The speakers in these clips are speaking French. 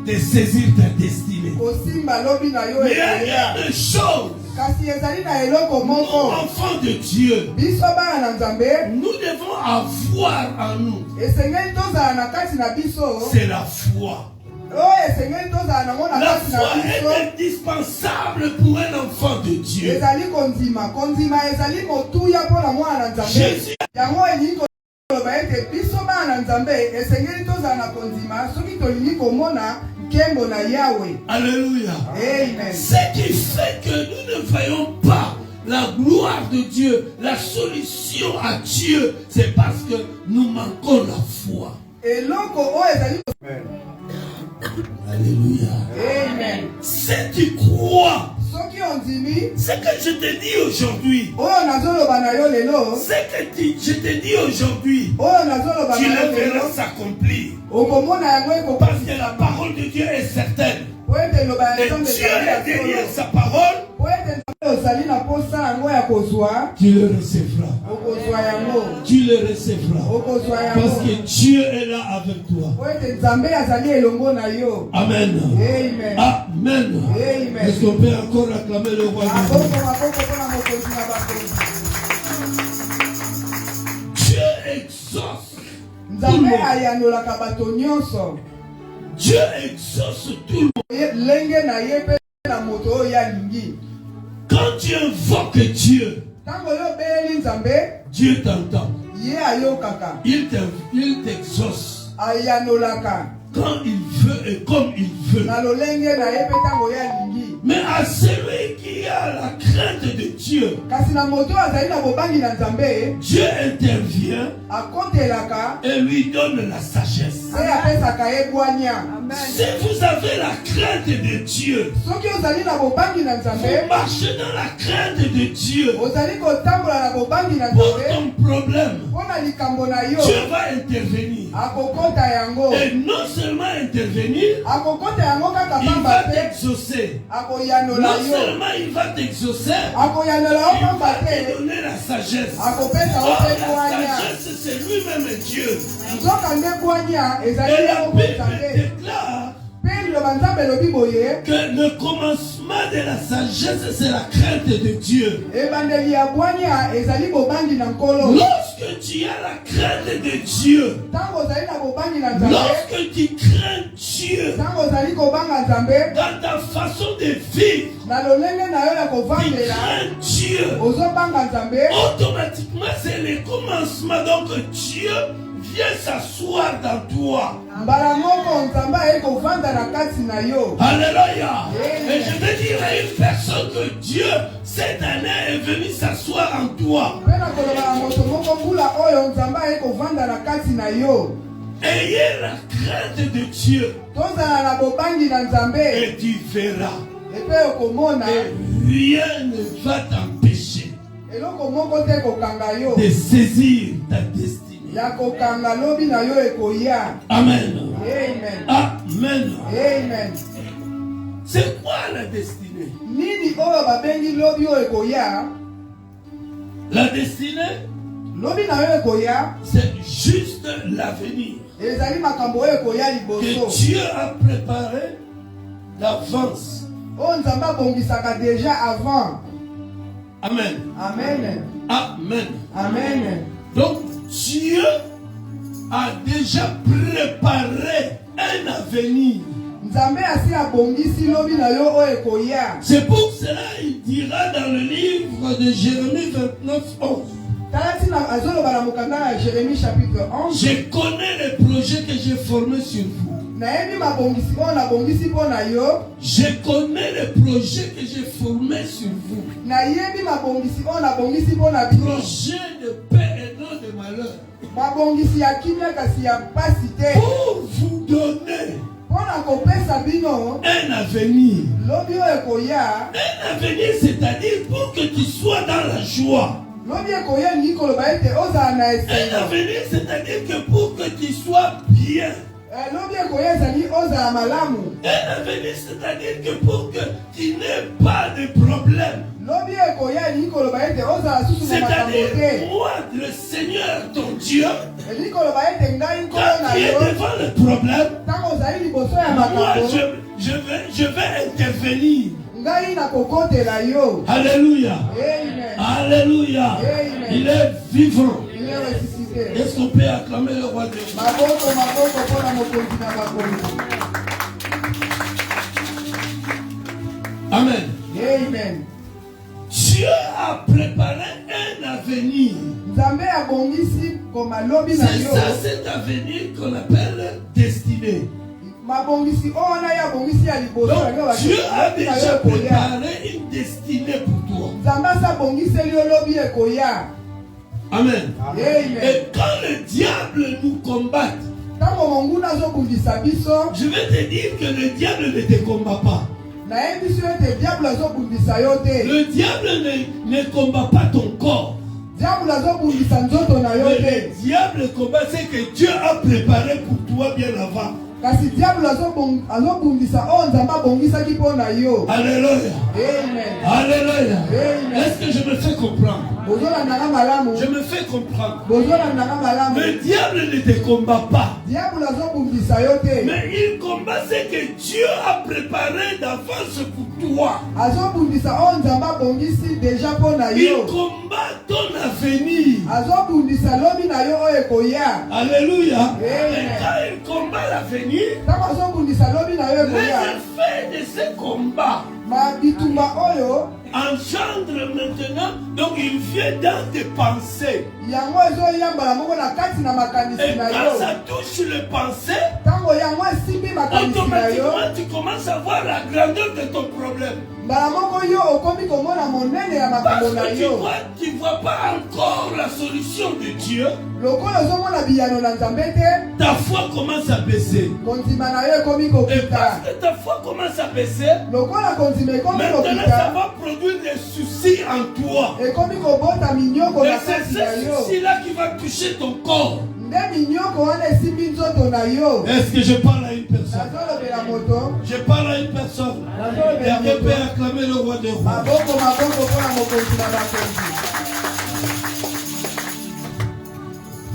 de saisir ta destinée. Mais il y a une chose. Nous, enfants de Dieu, nous devons avoir en nous. C'est la foi. La foi est indispensable pour un enfant de Dieu. Jésus Alléluia. Amen. Ce qui fait que nous ne voyons pas la gloire de Dieu, la solution à Dieu, c'est parce que nous manquons la foi. Amen. Alléluia. Amen. Si tu crois ce que je te dis aujourd'hui, ce que je te dis aujourd'hui, tu le verras s'accomplir. Parce que la parole de Dieu est certaine. Et Dieu est derrière sa parole. Tu le recevras. Tu le recevras. Parce que Dieu est là avec toi. Amen. Amen. Amen. Est-ce qu'on peut encore acclamer le roi de Dieu? Dieu exauce tout le monde. Dieu exauce tout le monde. Quand tu invoques Dieu, Dieu t'entend. Il t'exauce quand il veut et comme il veut. Mais à celui qui a la crainte de Dieu, Dieu intervient et lui donne la sagesse. Si vous avez la crainte de Dieu, vous marchez dans la crainte de Dieu, pour ton problème, Dieu va intervenir. Et non seulement intervenir, il va t'exaucer. Non seulement il va t'exaucer, il va te donner la sagesse. Or, la sagesse, c'est lui-même Dieu. Et la Bible déclare que le commencement de la sagesse, c'est la crainte de Dieu. Lorsque tu as la crainte de Dieu, lorsque tu crains Dieu dans ta façon de vivre, tu crains Dieu, automatiquement c'est le commencement. Donc Dieu vient s'asseoir dans toi. Alléluia. Et je veux dire à une personne que Dieu, cette année, est venu s'asseoir en toi. Ayez la crainte de Dieu. Et tu verras. Et rien ne va t'empêcher de saisir ta destinée. Amen. Amen. Amen. Amen. C'est quoi la destinée? La destinée, c'est juste l'avenir que Dieu a préparé d'avance. Amen. Amen. Amen. Amen. Donc Dieu a déjà préparé un avenir. C'est pour cela qu'il dira dans le livre de Jérémie 29, 11. Je connais les projets que j'ai formés sur vous. Je connais les projets que j'ai formés sur vous. Projet de paix et non de malheur. Pour vous donner un avenir. Un avenir, c'est-à-dire pour que tu sois dans la joie. Un avenir, c'est-à-dire que pour que tu sois bien. Un avenir, c'est-à-dire que pour que tu n'aies pas de problème. C'est-à-dire moi, le Seigneur, ton Dieu, quand tu es devant le problème, moi, je vais intervenir. Alléluia. Alléluia. Il est vivant. Est-ce qu'on peut acclamer le roi de Dieu? Amen. Amen. Dieu a préparé un avenir. C'est ça, cet avenir qu'on appelle destinée. Donc Dieu a déjà préparé une destinée pour toi. Amen. Et quand le diable nous combat, je vais te dire que le diable ne te combat pas. Le diable ne combat pas ton corps. Mais le diable combat ce que Dieu a préparé pour toi bien avant. Alléluia. Alléluia. Est-ce que je me fais comprendre? Je me fais comprendre. Le diable ne te combat pas. Mais il combat ce que Dieu a préparé d'avance pour toi. Il combat ton avenir. Alléluia. Et quand il combat l'avenir, les effets de ce combat engendre maintenant, donc il vient dans tes pensées. Et quand ça touche les pensées, automatiquement tu commences à voir la grandeur de ton problème. Parce que tu ne vois pas encore la solution de Dieu. Ta foi commence à baisser. Et parce que ta foi commence à baisser, maintenant ça va produire des soucis en toi. Et c'est ce souci-là qui va toucher ton corps. Est-ce que je parle à une personne? Je parle à une personne. Quelqu'un peut acclamer le roi des rois.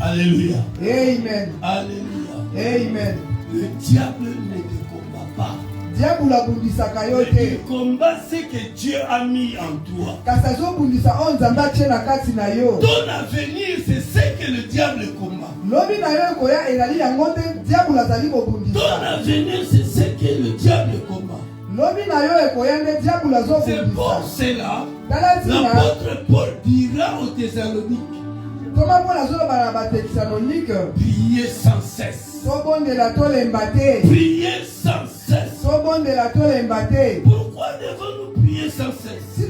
Alléluia. Amen. Alléluia. Amen. Le diable ne te combat pas. Il combat ce que Dieu a mis en toi. Ton avenir, c'est ce que le diable combat. Ton avenir, c'est ce que le diable combat. C'est pour cela l'apôtre Paul dira aux Thessaloniques: priez sans cesse. Priez sans cesse. Pourquoi devons-nous prier sans cesse? C'est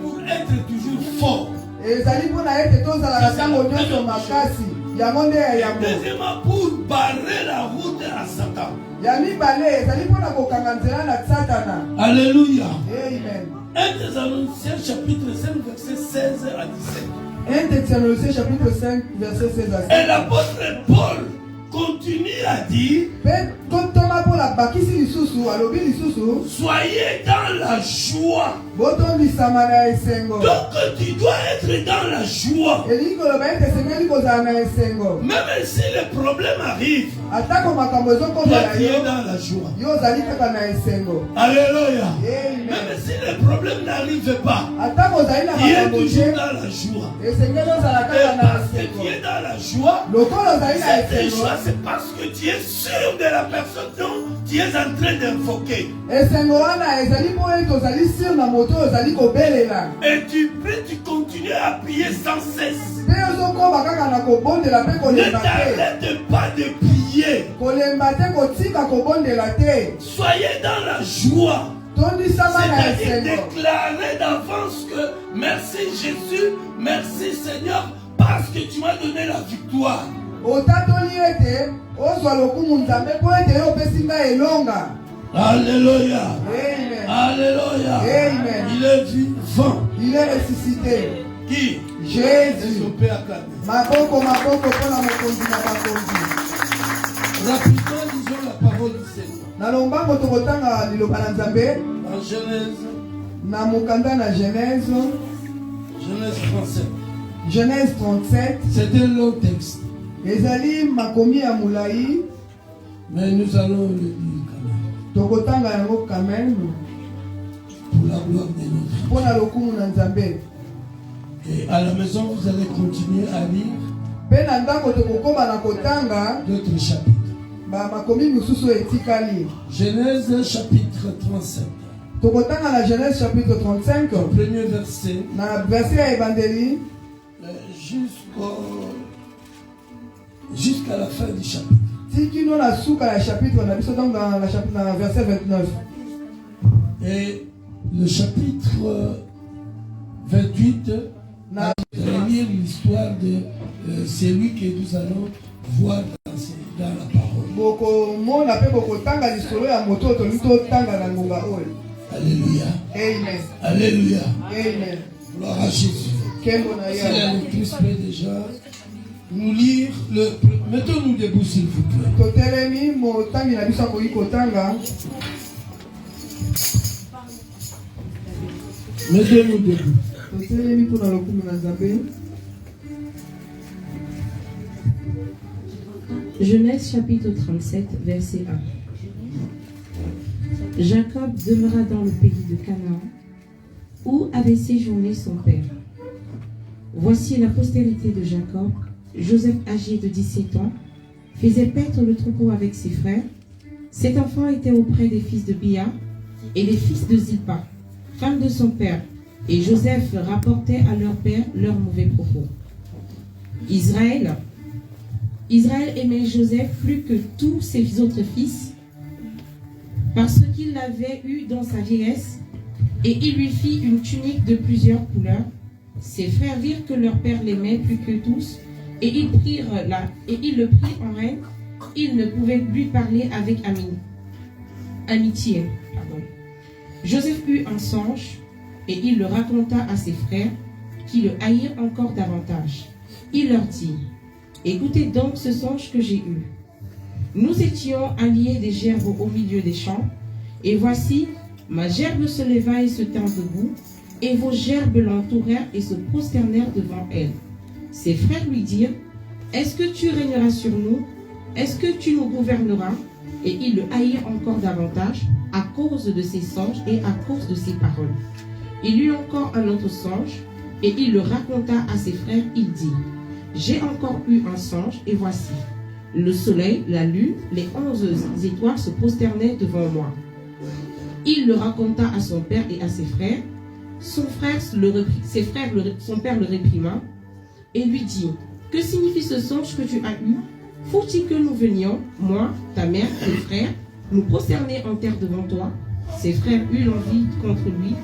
pour être toujours fort. Deuxièmement, pour barrer la route à Satan. Alléluia. Amen. 1 Thessaloniciens chapitre 5 verset 16 à 17. 1 Thessaloniciens chapitre 5 verset 16 à 17. Et l'apôtre Paul continue à dire: soyez dans la joie. Donc tu dois être dans la joie. Même si les problèmes arrivent, toi tu es dans la joie. Alléluia. Même si les problèmes n'arrivent pas, tu es toujours dans la joie. Et parce que tu es dans la joie, cette joie, c'est parce que tu es sûr de la personne dont tu es en train d'invoquer. Et tu continues à prier sans cesse. Ne t'arrête pas de prier. Soyez dans la joie. C'est-à-dire déclarer d'avance que merci Jésus, merci Seigneur, parce que tu m'as donné la victoire. Alléluia. Amen. Alléluia. Amen. Il est vivant. Il est ressuscité. Qui? Jésus. On peut acclamer. Rapidement, disons la parole du Seigneur. Dans En Genèse. na Genèse Genèse 37. Genèse 37. C'est un long texte. Ezali makomi ya mulayi. Mais nous allons le lire quand même. Tokotanga yango quand même. Pour la gloire de notre Dieu. Pour la lokumu na Nzambe. Et à la maison, vous allez continuer à lire d'autres chapitres. Genèse chapitre 37. La Genèse chapitre 35. Le premier verset. Jusqu'à la fin du chapitre. Verset 29. Et le chapitre 28. Nous allons lire l'histoire de celui que nous allons voir dans la parole. Alléluia. Amen. Alléluia. Amen. Gloire à Jésus. Si la lectrice peut déjà nous lire le. Mettons-nous debout s'il vous plaît. Mettons-nous debout. Genèse chapitre 37, verset 1. Jacob demeura dans le pays de Canaan, où avait séjourné son père. Voici la postérité de Jacob. Joseph, âgé de 17 ans, faisait paître le troupeau avec ses frères. Cet enfant était auprès des fils de Bia et des fils de Zilpa, femme de son père. Et Joseph rapportait à leur père leurs mauvais propos. Israël aimait Joseph plus que tous ses autres fils, parce qu'il l'avait eu dans sa vieillesse, et il lui fit une tunique de plusieurs couleurs. Ses frères virent que leur père l'aimait plus que tous, et ils le prirent en reine. Ils ne pouvaient lui parler avec amitié. Joseph eut un songe, et il le raconta à ses frères, qui le haïrent encore davantage. Il leur dit: écoutez donc ce songe que j'ai eu. Nous étions alliés des gerbes au milieu des champs, et voici, ma gerbe se leva et se tint debout, et vos gerbes l'entourèrent et se prosternèrent devant elle. Ses frères lui dirent: est-ce que tu régneras sur nous? Est-ce que tu nous gouverneras? Et ils le haïrent encore davantage à cause de ses songes et à cause de ses paroles. Il eut encore un autre songe, et il le raconta à ses frères. Il dit: j'ai encore eu un songe, et voici, le soleil, la lune, les 11 étoiles se prosternaient devant moi. Il le raconta à son père et à ses frères. Son père le réprima et lui dit: que signifie ce songe que tu as eu? Faut-il que nous venions, moi, ta mère, tes frères, nous prosterner en terre devant toi? Ses frères eurent l'envie contre lui,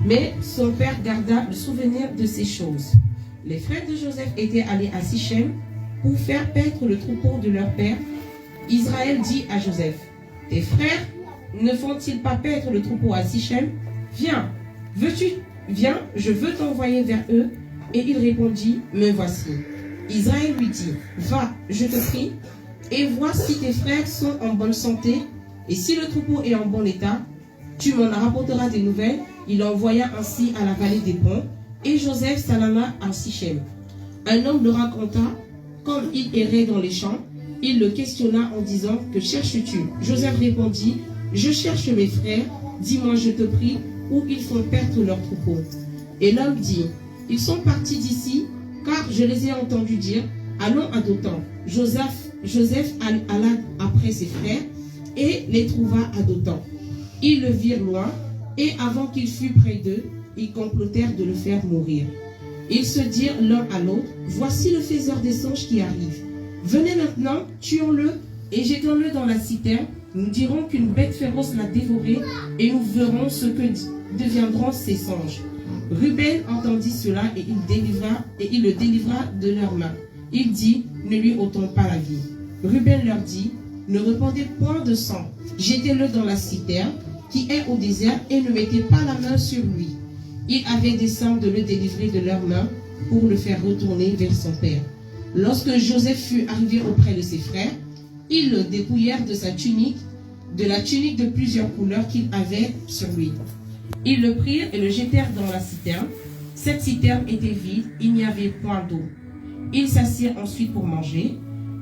mais son père garda le souvenir de ces choses. Les frères de Joseph étaient allés à Sichem pour faire paître le troupeau de leur père. Israël dit à Joseph: tes frères ne font-ils pas paître le troupeau à Sichem? Viens, viens, je veux t'envoyer vers eux. Et il répondit: me voici. Israël lui dit: va, je te prie, et vois si tes frères sont en bonne santé, et si le troupeau est en bon état, tu m'en rapporteras des nouvelles. Il envoya ainsi à la vallée des ponts, et Joseph s'allama à Sichem. Un homme le raconta, comme il errait dans les champs. Il le questionna en disant: que cherches-tu? Joseph répondit: je cherche mes frères, dis-moi, je te prie, où ils font perdre leur troupeau. Et l'homme dit: ils sont partis d'ici, car je les ai entendus dire: allons à Dothan. Joseph alla après ses frères et les trouva à Dothan. Ils le virent loin, et avant qu'il fût près d'eux, ils complotèrent de le faire mourir. Ils se dirent l'un à l'autre: voici le faiseur des songes qui arrive. Venez maintenant, tuons-le et jetons-le dans la citerne. Nous dirons qu'une bête féroce l'a dévoré, et nous verrons ce que deviendront ces songes. Ruben entendit cela, et il le délivra de leurs mains. Il dit: ne lui ôtons pas la vie. Ruben leur dit: ne répandez point de sang, jetez-le dans la citerne qui est au désert, et ne mettez pas la main sur lui. Il avait dessein de le délivrer de leurs mains pour le faire retourner vers son père. Lorsque Joseph fut arrivé auprès de ses frères, ils le dépouillèrent de sa tunique, de la tunique de plusieurs couleurs qu'il avait sur lui. Ils le prirent et le jetèrent dans la citerne. Cette citerne était vide, il n'y avait point d'eau. Ils s'assirent ensuite pour manger.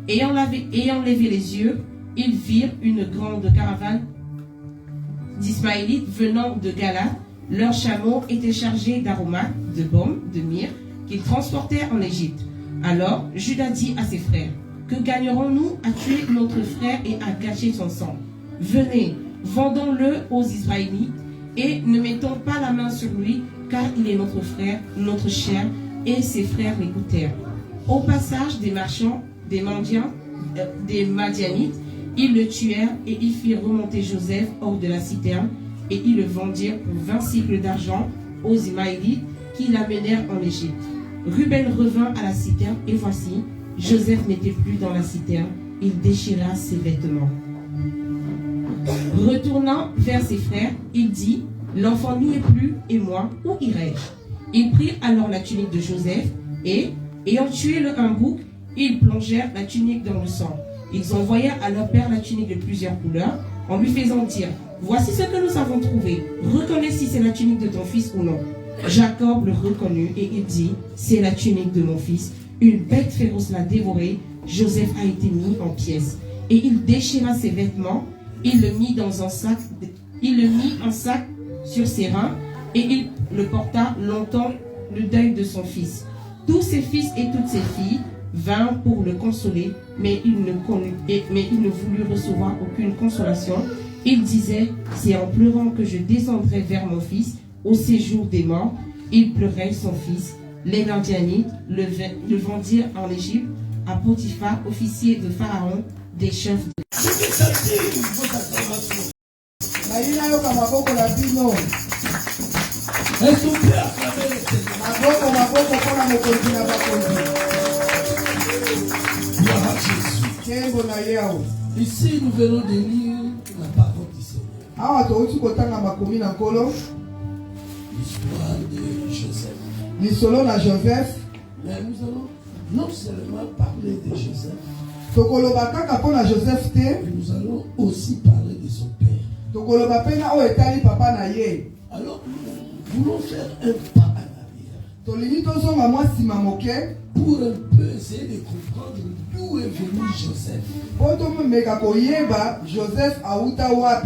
Ayant levé les yeux, ils virent une grande caravane d'Ismaélites venant de Galate. Leurs chameaux étaient chargés d'aromates, de baume, de myrrhe, qu'ils transportèrent en Égypte. Alors Judas dit à ses frères, que gagnerons-nous à tuer notre frère et à gâcher son sang? Venez, vendons-le aux Israélites et ne mettons pas la main sur lui, car il est notre frère, notre chair. Et ses frères l'écoutèrent. Au passage des marchands, des mendiants, des Madianites, ils le tuèrent et ils firent remonter Joseph hors de la citerne et ils le vendirent pour 20 cycles d'argent aux Ismaélites qui l'amenèrent en Égypte. Ruben revint à la citerne et voici, Joseph n'était plus dans la citerne, il déchira ses vêtements. Retournant vers ses frères, il dit, l'enfant n'y est plus et moi, où irai-je? Ils prirent alors la tunique de Joseph et, ayant tué un bouc, ils plongèrent la tunique dans le sang. Ils envoyèrent à leur père la tunique de plusieurs couleurs, en lui faisant dire, voici ce que nous avons trouvé, reconnais si c'est la tunique de ton fils ou non. Jacob le reconnut et il dit, c'est la tunique de mon fils. Une bête féroce l'a dévoré, Joseph a été mis en pièces. Et il déchira ses vêtements, il le mit dans un sac, sur ses reins, et il le porta longtemps le deuil de son fils. Tous ses fils et toutes ses filles vinrent pour le consoler, mais il ne voulut recevoir aucune consolation. Il disait, c'est en pleurant que je descendrai vers mon fils au séjour des morts. Il pleurait son fils. Les Madianites le vendirent en Égypte à Potiphar, officier de Pharaon, des chefs de... Est-ce qu'on peut acclamer le Seigneur? Gloire à Jésus. Ici, nous venons de lire la parole du Seigneur. L'histoire de Joseph. Mais nous allons non seulement parler de Joseph, mais nous allons aussi parler de son père. Alors, nous voulons faire un pas en arrière pour un peu essayer de comprendre d'où est venu Joseph.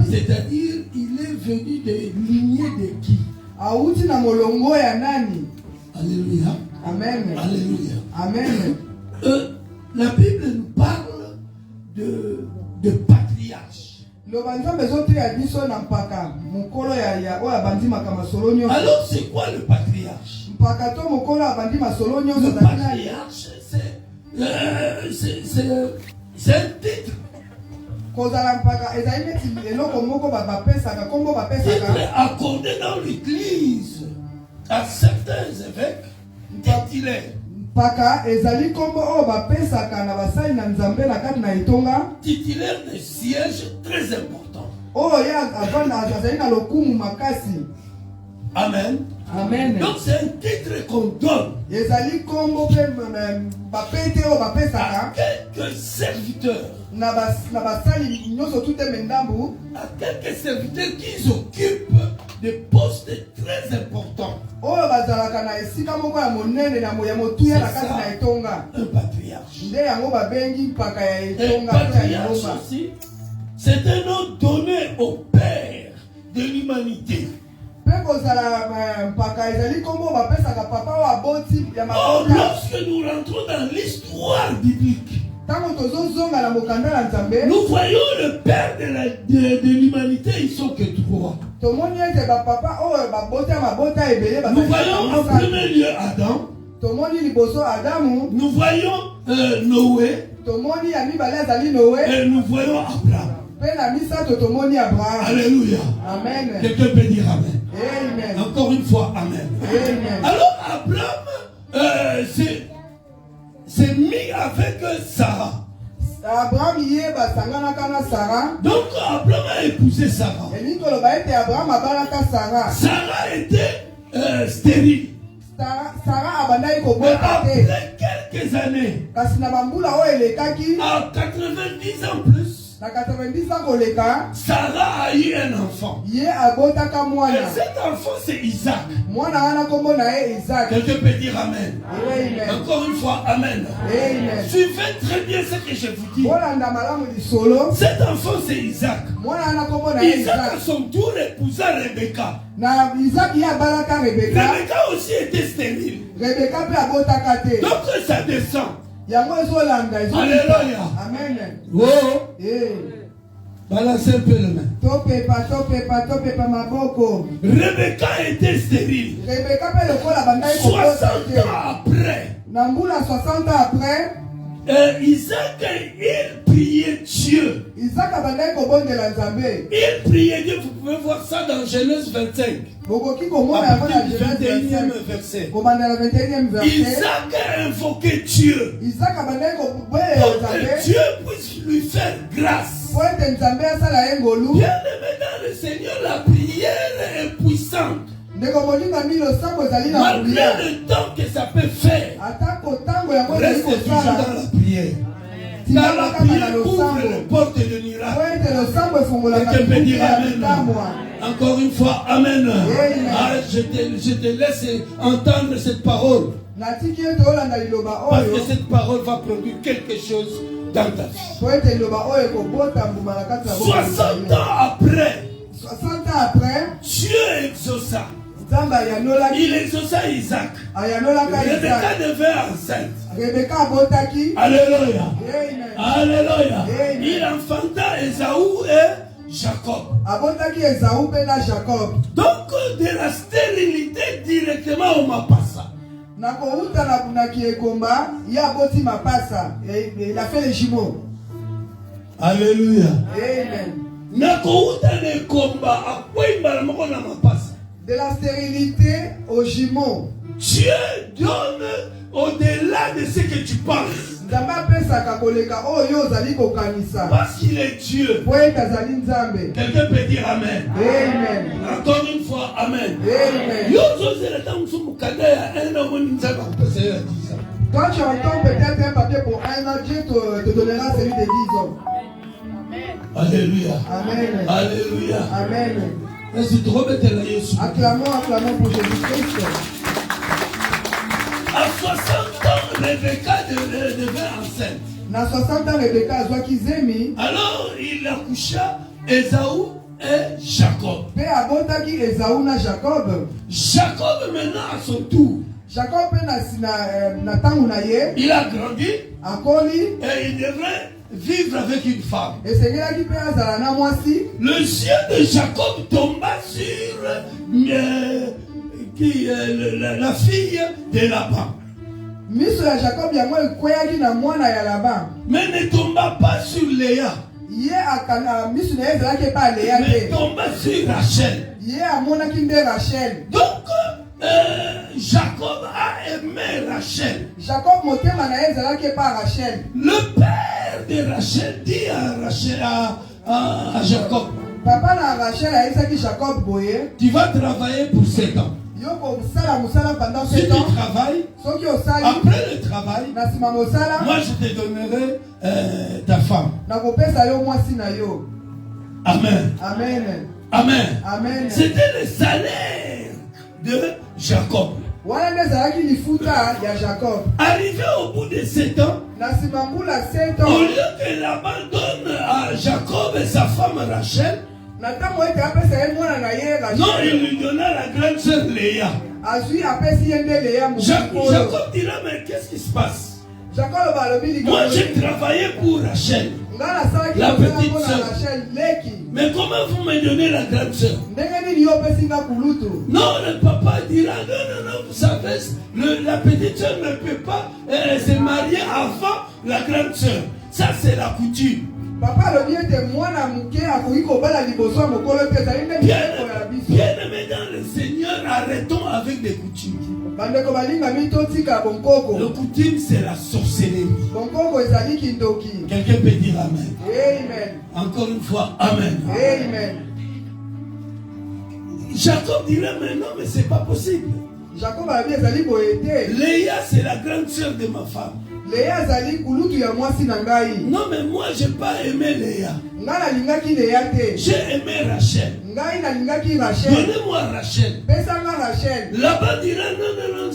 C'est-à-dire, il est venu de lignée de qui? Alléluia. Amen. Alléluia. Amen. La Bible nous parle de patriarche. Alors, c'est quoi le patriarche? Le patriarche, c'est un titre. Titre accordé dans l'église à certains évêques titulaires. Titulaire de siège très important. Amen. Amen. Donc c'est un titre qu'on donne à quelques serviteurs. À quelques serviteurs qui occupent des postes très importants. C'est ça, un patriarche. Un patriarche aussi, c'est un nom donné au Père de l'humanité. Oh, lorsque nous rentrons dans l'histoire biblique, nous voyons le Père de l'humanité, ils sont que trois. Nous voyons en premier lieu Adam. Nous voyons Noé. Et nous voyons Abraham. Alléluia. Amen. Quelqu'un peut dire Amen. Amen. Encore une fois, Amen. Amen. Alors Abraham s'est mis avec Sarah. Donc Abraham a épousé Sarah. Sarah était stérile. Mais après quelques années, à 90 ans plus, Sarah a eu un enfant. Et cet enfant, c'est Isaac. Quelqu'un peut dire Amen. Encore une fois, Amen. Suivez très bien ce que je vous dis. Cet enfant, c'est Isaac. Isaac, à son tour, épousa Rebecca. Rebecca aussi était stérile. Donc, ça descend. Alléluia. Amen. Oh. Balancez un peu les mains. Rebecca était stérile. 60 ans après. Isaac, il priait Dieu. Il priait Dieu. Vous pouvez voir ça dans Genèse 25. À partir du 21e verset. Isaac a invoqué Dieu. Pour que Dieu puisse lui faire grâce. Bien aimé dans le Seigneur, la prière est puissante. Malgré le temps que ça peut faire, reste toujours dans la prière. Car la prière ouvre les portes de miracle. Et tu peux dire Amen. Encore une fois, Amen. Ah, je te laisse entendre cette parole. Parce que cette parole va produire quelque chose dans ta vie. 60 ans après, Dieu exauça. Il exauça Isaac. Rebecca devint enceinte. Alléluia. Alléluia. Il enfanta Esaü et Jacob. Donc de la stérilité directement au Mapasa. Il a fait les jumeaux. Alléluia. Amen. De la stérilité aux jumeaux. Dieu donne au-delà de ce que tu penses. Parce qu'il est Dieu. Quelqu'un peut dire Amen. Amen. Encore une fois, Amen. Amen. Quand tu entends peut-être un papier pour un an, Dieu te donnera celui de 10 ans. Alléluia. Amen. Alléluia. Amen. Acclamons pour Jésus-Christ. À 60 ans, Rebecca devint enceinte. À 60 ans, Rebecca a zemi. Alors, il accoucha Esaü et Jacob. Jacob maintenant à son tour. Il a grandi et il devrait vivre avec une femme. Le yeux de Jacob tomba sur la fille de Laban. Mais ne tomba pas sur Léa. Mais tomba sur Rachel. Donc Jacob a aimé Rachel. Le père de Rachel dit à Jacob, tu vas travailler pour 7 ans. Si tu travailles, après le travail, moi je te donnerai ta femme. Amen. Amen. Amen. Amen. C'était le salaire de Jacob. Arrivé au bout de 7 ans, au lieu que Laban donne à Jacob et sa femme Rachel, non, il lui donna la grande sœur Léa. Jacob dira, mais qu'est-ce qui se passe? Moi j'ai travaillé pour Rachel, la petite sœur. Mais comment vous me donnez la grande sœur? Non, le papa dira, non, vous savez, la petite sœur ne peut pas se marier avant la grande sœur. Ça c'est la coutume. Bien aimé dans le Seigneur, arrêtons avec des coutumes. Le coutume c'est la sorcellerie. Quelqu'un peut dire Amen. Amen. Encore une fois, Amen. Amen. Jacob dirait, mais non, mais c'est pas possible. Léa c'est la grande sœur de ma femme. Léa zali kulutu ya mwasi na ngai. Non mais moi j'ai pas aimé Léa. Nga na lingaki Léa te. J'ai aimé Rachel. Ngai na lingaki Rachel. Donnez-moi Rachel. Pesa nga Rachel. Là-bas dira non,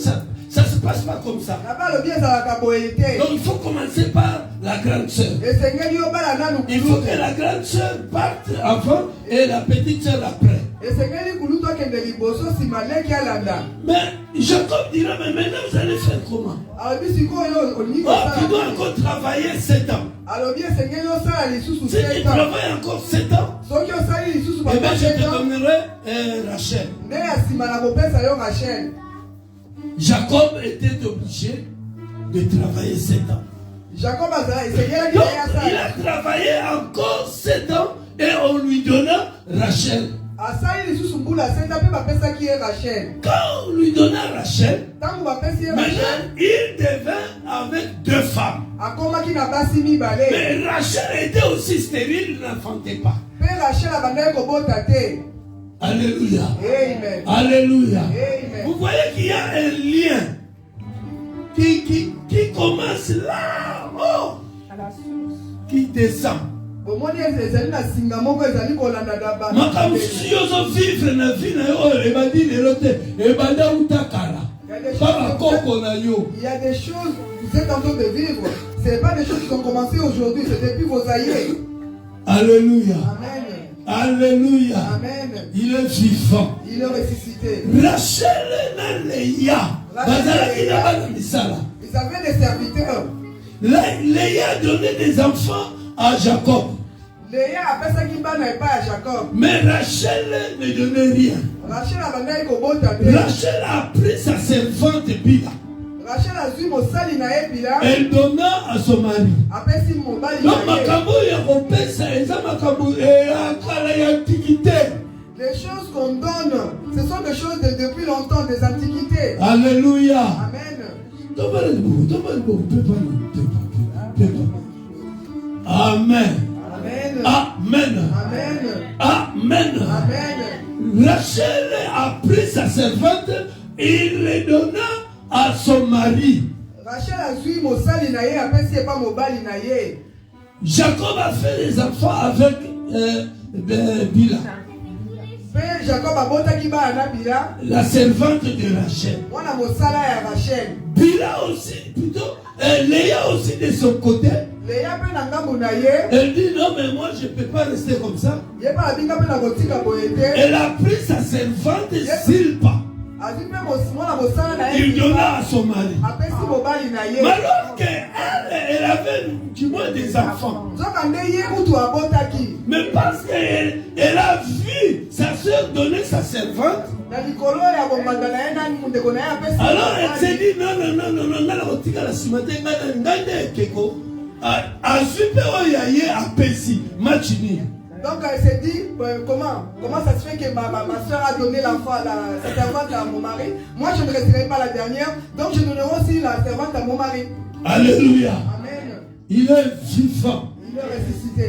ça se passe pas comme ça. Là-bas le bien ça va kaboyete. Donc il faut commencer par la grande sœur. Il faut que la grande sœur parte avant et la petite sœur après. Mais Jacob dira, mais maintenant vous allez faire comment? Oh, tu dois encore travailler 7 ans. Si tu travailles encore 7 ans, eh bien je te donnerai Rachel. Jacob était obligé de travailler 7 ans. Donc, il a travaillé encore 7 ans et on lui donna Rachel. Quand on lui donna Rachel, maintenant il devint avec 2 femmes. Mais Rachel était aussi stérile, il n'enfantait pas. Alléluia. Amen. Alléluia. Amen. Vous voyez qu'il y a un lien qui commence là, qui descend. Il y a des choses que vous êtes en train de vivre. Ce n'est pas des choses qui ont commencé aujourd'hui, c'est depuis vos aïeux. Alléluia. Amen. Alléluia. Amen. Il est vivant. Il est ressuscité. Rachel et Léa. Ils avaient des serviteurs. Léa donnait des enfants à Jacob. Léa appelle ça qu'il n'a pas à Jacob. Mais Rachel ne donnait rien. Rachel a pris sa servante Bila. Elle donna à son mari. Non, makambo ya kopesa eza makambo ya antiquité. Les choses qu'on donne, ce sont des choses de depuis longtemps, des antiquités. Alléluia. Amen. Amen. Amen. Amen. Amen. Amen. Amen. Rachel a pris sa servante et il les donna à son mari. Jacob a fait des enfants avec Bila. La servante de Rachel. Bila aussi, plutôt, Léa aussi de son côté. Elle dit non, mais moi je ne peux pas rester comme ça. Elle a pris sa servante Zilpa. Il donna à son mari. Mais alors qu'elle avait du moins des enfants. Mais parce qu'elle a vu sa soeur donner sa servante. Alors elle s'est dit non, donc elle s'est dit, comment ça se fait que ma soeur a donné l'enfant, sa servante à mon mari. Moi je ne resterai pas la dernière, donc je donnerai aussi la servante à mon mari. Alléluia. Amen. Il est vivant. Il est ressuscité.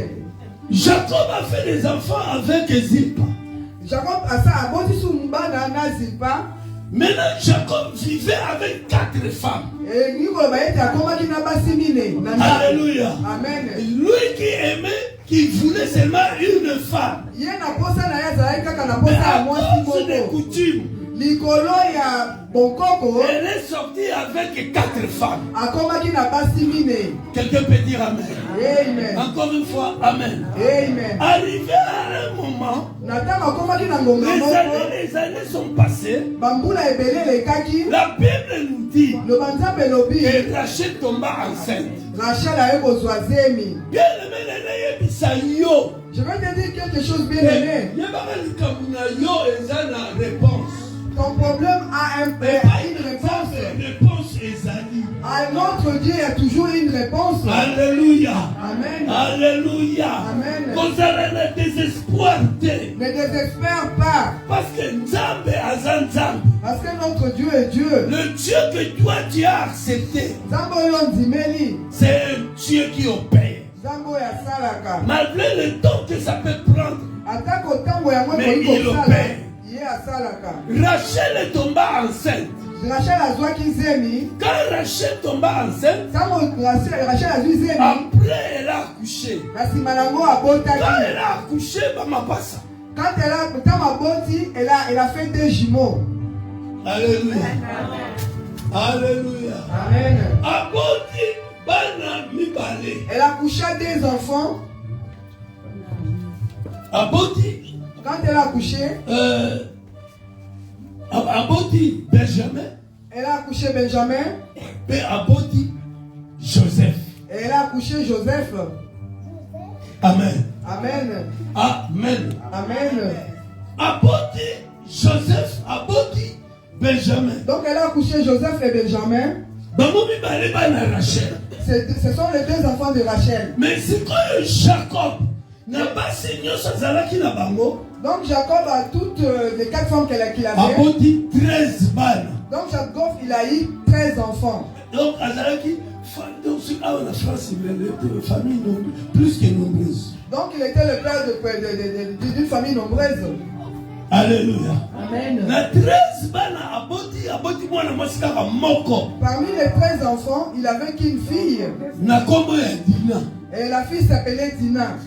Jacob a fait des enfants avec Zilpa. Jacob a ça à boti sumba na Zilpa. Maintenant, Jacob vivait avec 4 femmes. Alléluia. Amen. Lui qui aimait, qui voulait seulement une femme. Mais à cause des coutumes, elle est sortie avec 4 femmes. Quelqu'un peut dire Amen. Amen. Encore une fois, Amen. Amen. Arrivé à un moment, les années sont passées. La Bible nous dit que Rachel tomba enceinte. Bien aimé, je vais te dire quelque chose, bien aimé. Ton problème a une réponse. À notre Dieu, il y a toujours une réponse. Alléluia. Amen. Alléluia. Amen. Ne désespoir. Ne désespère pas. Parce que notre Dieu est Dieu. Le Dieu que toi tu as accepté, c'est un Dieu qui opère. Malgré le temps que ça peut prendre, mais il opère. Rachel est tombée enceinte. Quand Rachel tomba enceinte, après elle a accouché. Quand elle a accouché, quand elle a fait 2 jumeaux. Alléluia. Alléluia. Amen. Elle a couché 2 enfants. Quand elle a accouché, Benjamin. Elle a accouché Benjamin. Joseph. Et elle a accouché Joseph. Amen. Amen. Amen. Amen. Joseph, Benjamin. Donc elle a accouché Joseph et Benjamin. Ce sont les 2 enfants de Rachel. Mais c'est quand Jacob n'a pas signé sa zalaki na bango. Donc Jacob a toutes les 4 femmes qu'il avait. 13 balles. Donc Jacob il a eu 13 enfants. Donc azalaki en France une famille plus que nombreuse. Donc il était le père d'une famille nombreuse. Alléluia. Amen. Parmi les 13 enfants, il avait qu'une fille. Et la fille s'appelait Dina.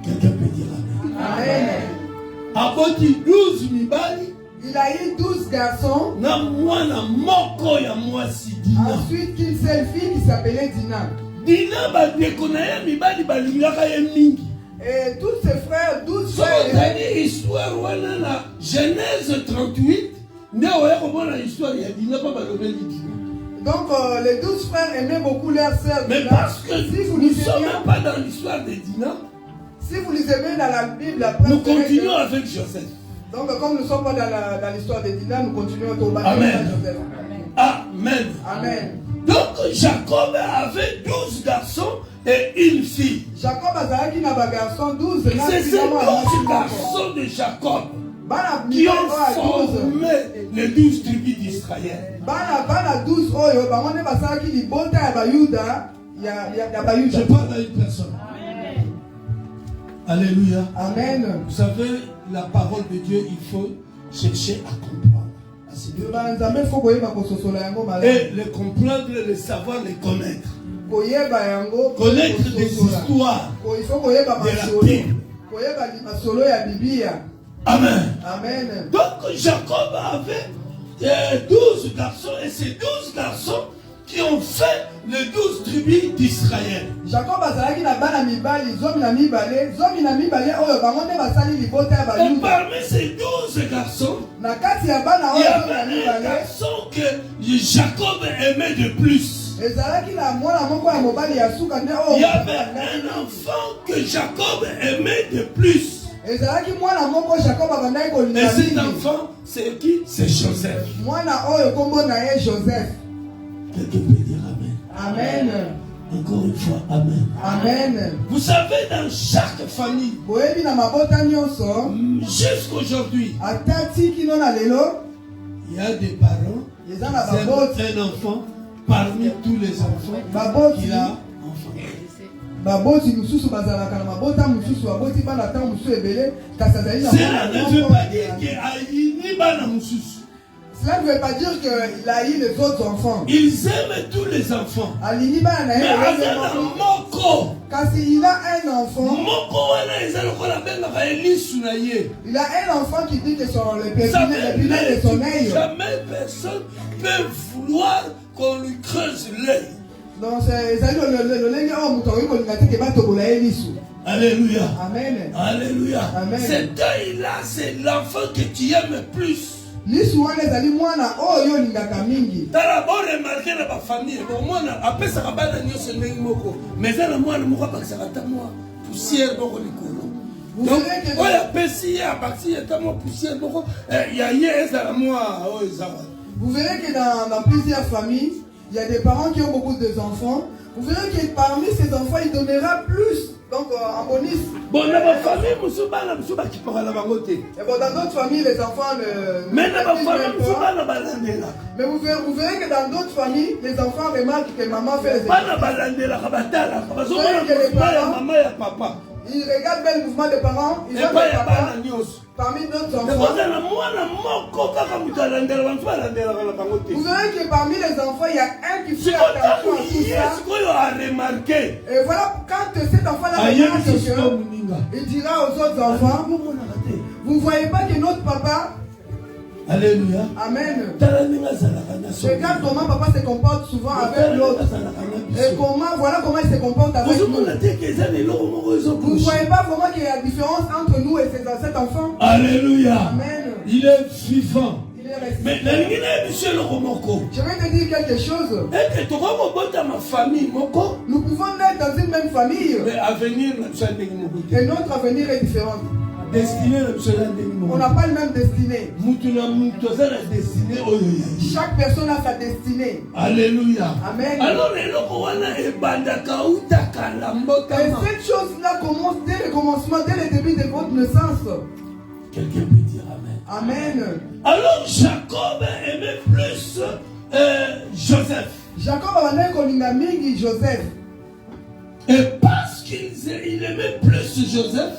Quelqu'un peut dire Amen. Amen. Il a eu 12 garçons. Ensuite, qu'une seule fille qui s'appelait Dina. Et tous ses frères, 12 frères. Genèse 38. Donc les 12 frères aimaient beaucoup leur sœur. Mais parce que si vous ne sommes même pas dans l'histoire de Dina, si vous lisez bien dans la Bible, nous continuons avec Joseph. Donc comme nous ne sommes pas dans l'histoire de Dina, nous continuons au combat avec Joseph. Amen. Amen. Donc Jacob avait 12 garçons et une fille. Jacob a qui n'a pas garçon 12. C'est ces 12 garçons de Jacob qui ont formé les 12 tribus d'Israël. Je parle à une personne. Alléluia. Amen. Vous savez, la parole de Dieu, il faut chercher à comprendre. Et les comprendre, les savoir, les connaître. Connaître des histoires de la Bible. Amen. Amen. Donc Jacob avait 12 garçons et ces 12 garçons qui ont fait les 12 tribus d'Israël. Jacob azalaki na bana mibali, zomi na mibale oyo bango nde basali libota ya bayuda. Et parmi ces 12 garçons, na kati ya bana oyo zomi na mibale, il y avait un garçon que Jacob aimait de plus. Ezalaki na mwana moko ya mobali ya suka nde oyo. Il y avait un enfant que Jacob aimait de plus. Et cet enfant, c'est qui? C'est Joseph. Joseph. Quelqu'un peut dire Amen. Amen. Encore une fois, Amen. Amen. Vous savez, dans chaque famille, jusqu'aujourd'hui, il y a des parents qui aiment un enfant parmi tous les enfants qu'il a enfanté. Cela ne veut pas dire qu'il a eu Bana Moussous. Cela ne veut pas dire qu'il a eu les autres enfants. Ils aiment tous les enfants. Mais il a un enfant. Il a un enfant qui dit que sont les pépinets de son œil. Jamais personne peut vouloir qu'on lui creuse l'œil. Donc Alléluia. Amen. Alléluia. Amen. Cet œil-là, c'est l'enfant que tu aimes plus. Tu as d'abord remarqué dans ma famille, après ça va mais ça ne moi poussière donc on a pesé à partir de poussière vous verrez que dans plusieurs familles il y a des parents qui ont beaucoup d'enfants. Vous verrez que parmi ces enfants il donnera plus. Donc en bonus. Bon, dans ma famille, et bon, dans d'autres familles, les enfants mais vous verrez que dans d'autres familles, les enfants remarquent que maman fait les Il regarde bien le mouvement des parents. Il voit les papas parmi d'autres enfants. Vous verrez que parmi les enfants, il y a un qui fait attention à tout ça. Et voilà, quand cet enfant-là regarde quelqu'un, il dira aux autres enfants, vous ne voyez pas que notre papa... Alléluia. Amen. Regarde comment papa se comporte souvent avec l'autre. Et voilà comment il se comporte avec nous. Vous ne voyez pas vraiment qu'il y a la différence entre nous et cet enfant. Alléluia. Amen. Il est vivant. Mais je vais te dire quelque chose. Nous pouvons naître dans une même famille. Et notre avenir est différent. On n'a pas le même destinée. Chaque personne a sa destinée. Alléluia. Amen. Alors, et cette chose-là commence dès le commencement, dès le début de votre naissance. Quelqu'un peut dire Amen. Amen. Alors, Jacob aimait plus Joseph. Jacob a mingi Joseph. Et parce qu'il aimait plus Joseph,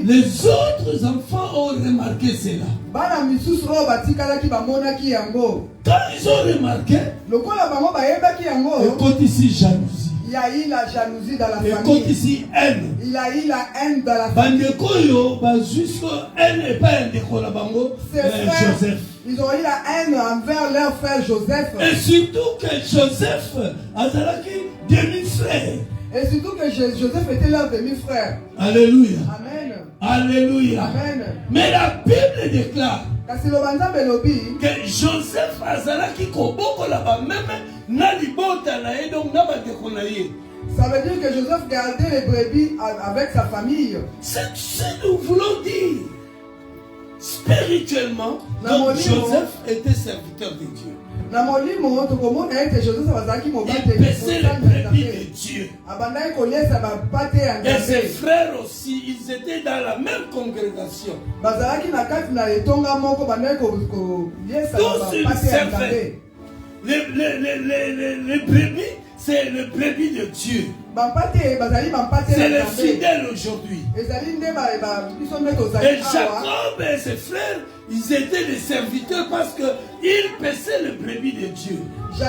les autres enfants ont remarqué cela. Quand ils ont remarqué, écoute ici jalousie. Il y a eu la jalousie dans la famille. Écoute ici haine. Il y a eu la haine dans la famille. Joseph. Ils ont eu la haine envers leur frère Joseph. Et surtout que Joseph a demi-frère. Et surtout que Joseph était leur demi-frère. Alléluia. Amen. Alléluia. Amen. Mais la Bible déclare que Joseph azalaki koboko la ba même na libota na ye donc na ba dekonaye. Ça veut dire que Joseph gardait les brebis avec sa famille. C'est ce que nous voulons dire. Spirituellement, donc Joseph était serviteur de Dieu. Il paissait les brebis de Dieu. Et ses frères aussi, ils étaient dans la même congrégation. Tous ils servaient. Les brebis, c'est le brebis de Dieu. C'est les fidèles aujourd'hui. Et Jacob et ses frères, ils étaent des serviteurs parce qu'ils paissaient le brebis de Dieu. Mais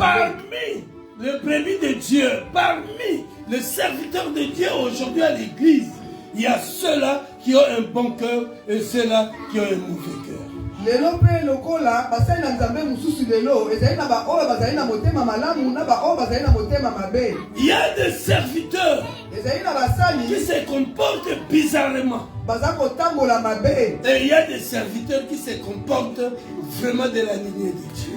parmi les brebis de Dieu, parmi les serviteurs de Dieu aujourd'hui à l'église, il y a ceux-là qui ont un bon cœur et ceux-là qui ont un mauvais cœur. Il y a des serviteurs qui se comportent bizarrement. Et il y a des serviteurs qui se comportent vraiment de la lignée de Dieu.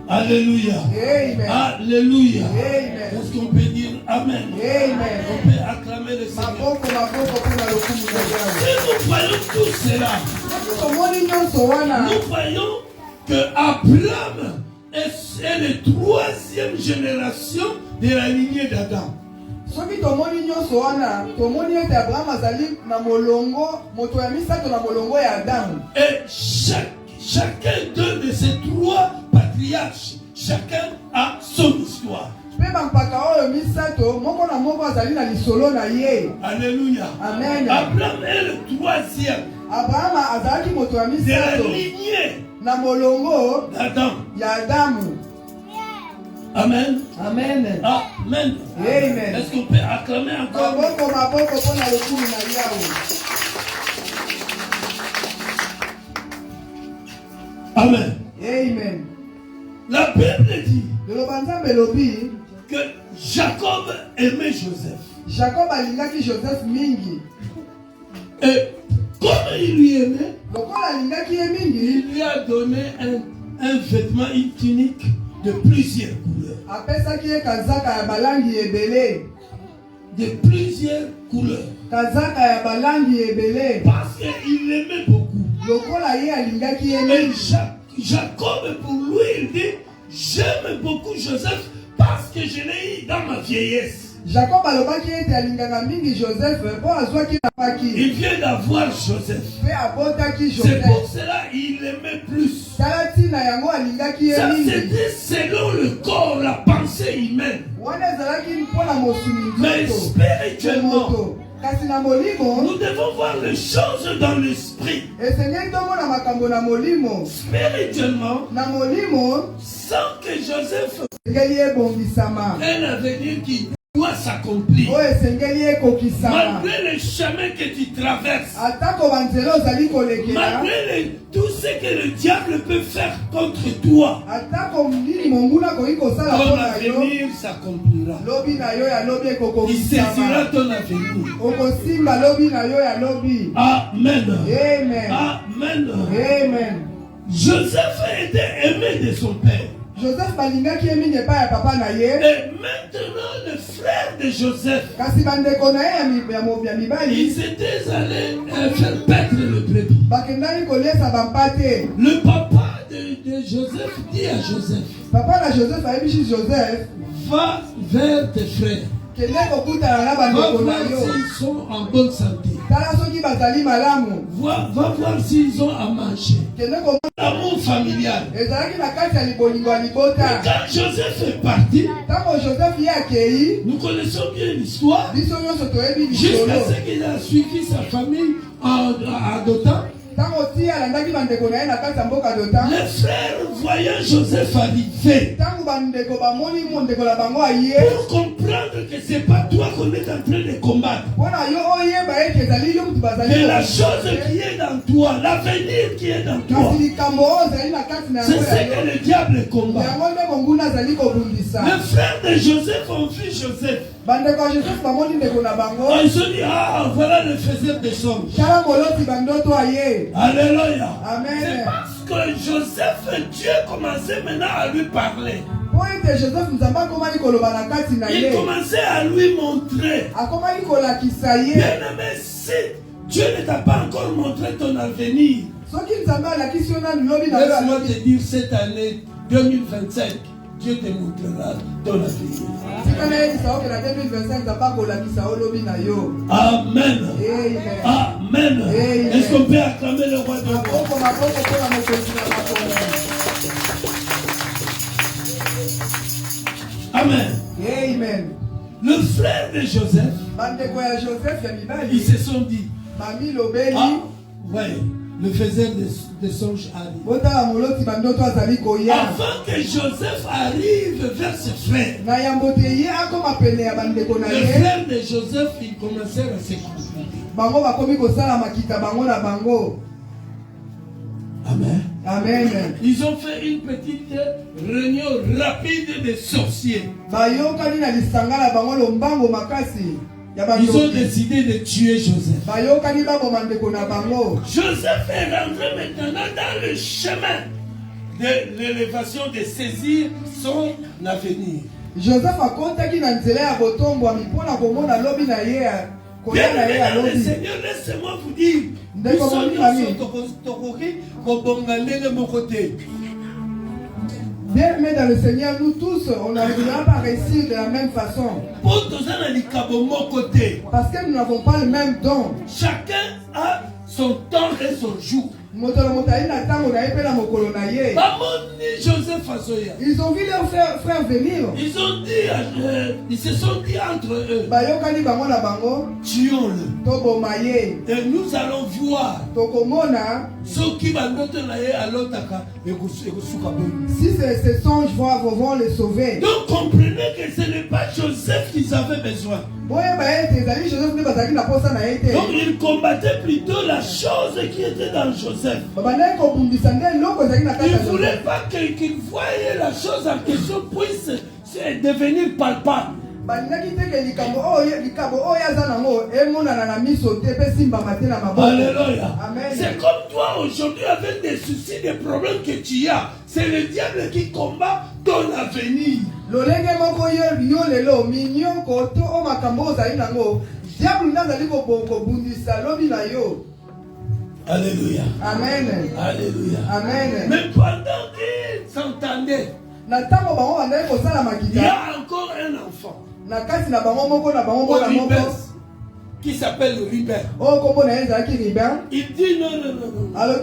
Alléluia. Amen. Alléluia. Amen. Est-ce qu'on peut dire Amen? Amen. On peut acclamer le Seigneur. Si nous voyons tout cela, nous voyons que Abraham est la troisième génération de la lignée d'Adam. Et chacun de ces trois patriarches, chacun a son histoire. Alléluia. Amen. Abraham est le troisième de la lignée d'Adam. Amen. Amen. Amen. Amen. Est-ce qu'on peut acclamer encore? Amen. Amen. La Bible dit que Jacob aimait Joseph. Jacob alingaki Joseph mingi. Et comme il lui aimait, il lui a donné un vêtement, une tunique de plusieurs couleurs. De plusieurs couleurs. Parce qu'il l'aimait beaucoup. Et Jacob, pour lui, il dit: j'aime beaucoup Joseph parce que je l'ai eu dans ma vieillesse. Jacob alobaki ete alingaka mingi Joseph po azwaki na paki. Il vient d'avoir Joseph. Pe abotaki Joseph. C'est pour cela il aimait plus. Talati na yango alingaki ye mingi. Ça c'était selon le corps, la pensée humaine. Wana ezalaki mpona mosuni. Mais spirituellement, kasi na molimo, nous devons voir les choses dans l'esprit. esengeli tomona makambo na molimo. Spirituellement, na molimo, sans que Joseph esengeli ebongisama. un avenir qui doit s'accomplir. Oyo esengeli ekokisama. Malgré les chemins que tu traverses, atako banzela ozali kolekela, malgré tout ce que le diable peut faire contre toi, atako nini monguna koki kosala ton mpona yo, avenir s'accomplira. lobi na yo ya lobi Il ekokokisama. saisira ton avenir. Okosimba lobi na yo ya lobi. Amen. Amen. Amen. Amen. Joseph était aimé de son père. Joseph balingaki ye mingi epai ya papa na ye. Et maintenant, le frère de Joseph, Kasi bandeko na ye ya mibali ils étaient allés faire paître le brebis. bakendaki koliesa bampate. Le papa de Joseph dit à Joseph, Papa na Joseph ayebisi Joseph, va vers tes frères. kende kokutana na Va bandeko voir na yo. s'ils sont en bonne santé. Tala soki bazali malamu. Va voir s'ils ont à manger. Kende komona L'amour familial. ezalaki na kati ya libolingo ya Et libota. quand Joseph est parti, Ntango Joseph ye akei, nous connaissons bien l'histoire. biso nyonso toyebi Jusqu'à lisolo. ce qu'il a suivi sa famille à Dothan. Ntango ti alandaki bandeko na ye na kati ya mboka Dotan. Les frères voyant Joseph arriver, Ntango bandeko bamoni mondeko na bango aye, pour comprendre que c'est pas toi qu'on est en train de combattre, mpona yo oyeba ete ezali yo mutu bazali mais la ko- chose qui est dans toi, l'avenir qui est dans toi, kasi likambo oyo ezali na kati na c'est yango ce ya que yo. le diable combat. Yango nde monguna azali kobundisa. Les frères de Joseph ont vu Joseph. Bandeko ya Joseph bamoni ndeko na bango. Ils se dit, ah, voilà le faiseur des songes. Tala moloti bandoto aye. Alléluia. Amen. C'est parce que Joseph, Dieu commençait maintenant à lui parler. Po ete Joseph nzambe akomaki koloba na kati na Il ye. commençait à lui montrer. Akomaki kolakisa ye. Bien-aimé, si Dieu ne t'a pas encore montré ton avenir, Soki nzambe alakisi yo nanu lobi na yo laisse-moi alobi. te dire cette année 2025, Dieu te montrera ton avenir. Tika nayebisa oke na 2025 nzambe akolakisa yo lobi na yo. Amen. Amen. Amen. Amen. Est-ce qu'on peut acclamer le roi de roi? Maboko maboko mpona mokonzi na makonzi. Amen. Amen. Le frère de Joseph, Bandeko ya Joseph ya ils mibali se sont dit, bami lobeli. ah, ouais, le faiseur des songes arrive. Botala moloti bandoto azali koya. Avant que Joseph arrive vers ses frères, Na yambo te ye akoma pene ya bandeko na les ye. frères de Joseph, ils commencèrent à se confronter. Bango bakomi kosala makita bango na bango. Amen. Amen. Ils ont fait une petite réunion rapide des sorciers. Bayokani na lisanga na bango lombango makasi. Ya Ils ont bandoki. décidé de tuer Joseph. Bayokani babo mandeko na bango. Joseph est rentré maintenant dans le chemin de l'élévation, de saisir son avenir. Joseph akotaki na nzela ya botombwami mpona komona lobi na ye ya koya na ye ya Bien-aimés dans le lobi. Seigneur, laissez-moi vous dire, Ndeko nous sommes mami. tokoki kobonga ndenge moko te. Bien, mais dans le Seigneur, nous tous, on n'arrivera pas à réussir de la même façon. Po toza na likabo moko te. Parce que nous n'avons pas le même don. Chacun a son temps et son jour. Motolo motayi na tango na ye pe na mokolo na ye. Bamoni Joseph Azoya. Ils ont vu leurs frères venir. Ils ont dit, ils se sont dit entre eux, Bayokani bango na bango, tuons-le. toboma ye. Et nous allons voir Tokomona, ceux qui bandote na ye alotaka ekosuka boye. si ces songes vont les sauver. Donc comprenez que ce n'est pas Joseph qu'ils avaient besoin. Boye ba ete ezali Joseph nde bazalaki na posa na ye te. Donc ils combattaient plutôt la chose qui était dans Joseph. Babandaki kobundisa nde eloko ezalaki na kati Ils ya ne voulaient Joseph. pas qu'ils voyaient la chose en question puisse devenir palpable. Balingaki te ke likambo oyo aza nango emonana na miso te pe simbama te na maboko. Alléluia. Amen. C'est comme toi aujourd'hui avec des soucis, des problèmes que tu as. C'est le diable qui combat ton avenir. Lolenge moko yo lelo minyoko to o makambo ozali nango diable nde azali kobundisa lobi na yo. Alléluia. Amen. Alléluia. Amen. Mais pendant qu'ils s'entendaient, Na ntango bango bandaki kosala il y makita, a encore un enfant. qui s'appelle Ribin. Il dit non. Alors,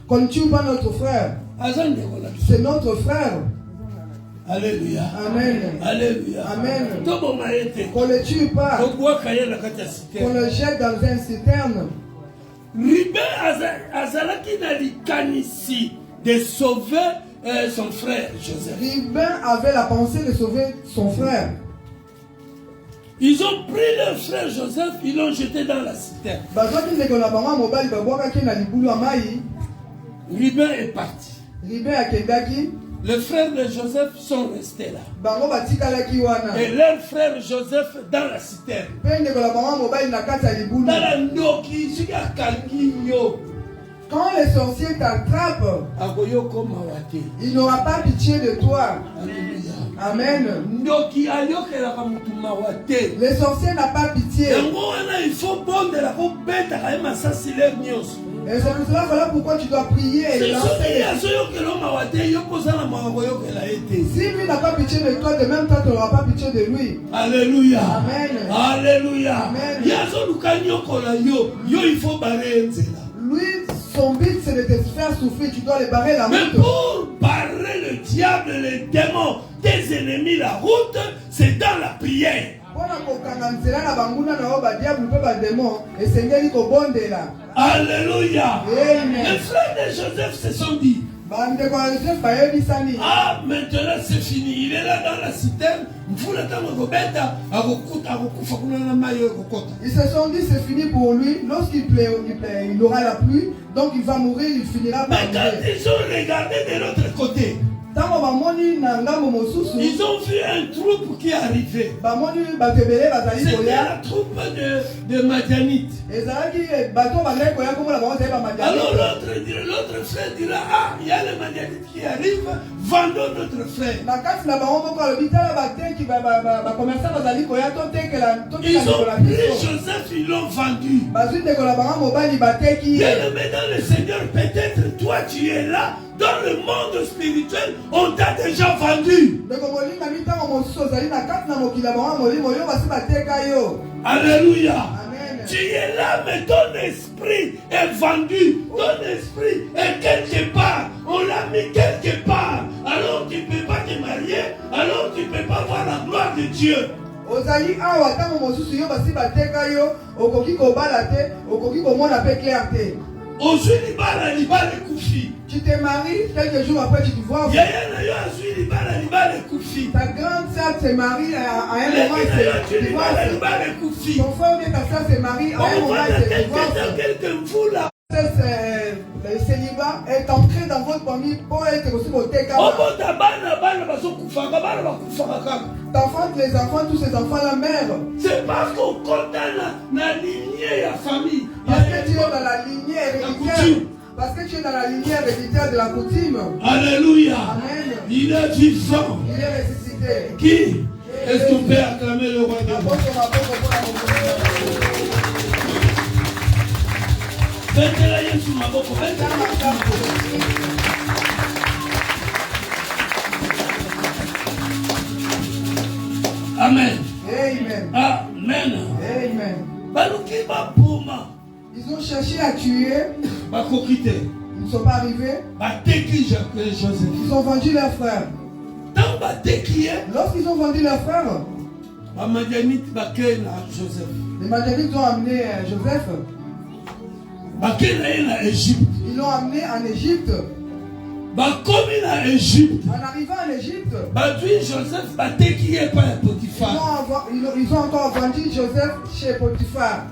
qu'on ne tue pas notre frère. C'est notre frère. Alléluia. Amen. Alléluia. Amen. Qu'on ne le tue pas. Qu'on le jette dans un citerne. Ribin Azalaki Nalikanisi de sauver son frère Joseph. Ribin avait la pensée de sauver son frère. Ils ont pris leur frère Joseph, ils l'ont jeté dans la citerne. Ribin est parti. Les frères de Joseph sont restés là. Et leur frère Joseph dans la citerne. Quand les sorciers t'attrapent, il n'aura pas pitié de toi. Amen. Les sorciers n'ont pas pitié. Il faut bonder la et c'est cela pourquoi tu dois prier et lancer. Si lui n'a pas pitié de toi, de même temps tu n'auras pas pitié de lui. Alléluia. Amen. Alléluia. Amen. Lui, son but c'est de te faire souffrir, tu dois les barrer la route. Mais pour barrer le diable, les démons, tes ennemis, la route, c'est dans la prière. Alléluia. Les frères de Joseph se sont dit, ah, maintenant c'est fini. Il est là dans la citerne. Ils se sont dit c'est fini pour lui. Lorsqu'il il aura la pluie, donc il va mourir, il finira par mourir. Mais quand ils ont regardé de l'autre côté, ils ont vu un troupe qui arrivait. C'était la troupe de Madianites. Alors l'autre frère dira, ah, il y a les Madianites qui arrivent, vendons notre frère. Ils ont pris Joseph, ils l'ont vendu. Bien-aimé dans le Seigneur, peut-être toi tu es là. Dans le monde spirituel, on t'a déjà vendu. Alléluia. Amen. Tu es là, mais ton esprit est vendu. Ton esprit est quelque part. On l'a mis quelque part. Alors tu ne peux pas te marier. Alors tu ne peux pas voir la gloire de Dieu. Tu te maries, quelques jours après tu te vois. Ta grande sœur se marie à un moment et se divorce. Ton frère ou ta sœur se marie à un moment et se divorce. Le célibat est entré dans votre famille pour être aussi votre cas. T'enfantes les enfants, tous ces enfants-là meurent. C'est parce qu'on condamne la lignée à famille. Parce que tu es dans la lignée héréditaire. Parce que tu es dans la lignée héréditaire de la coutume. Alléluia. Amen. Il est vivant. Il est ressuscité. Qui est-ce qu'on peut acclamer le roi de roi? Amen. Amen. Amen. Amen. Ils ont cherché à tuer. Ils ne sont pas arrivés. Ils ont vendu leurs frères. Lorsqu'ils ont vendu leurs frères, les Madianites ont amené Joseph. Ils l'ont amené en Égypte. En arrivant en Égypte, ils ont encore vendu Joseph chez Potiphar.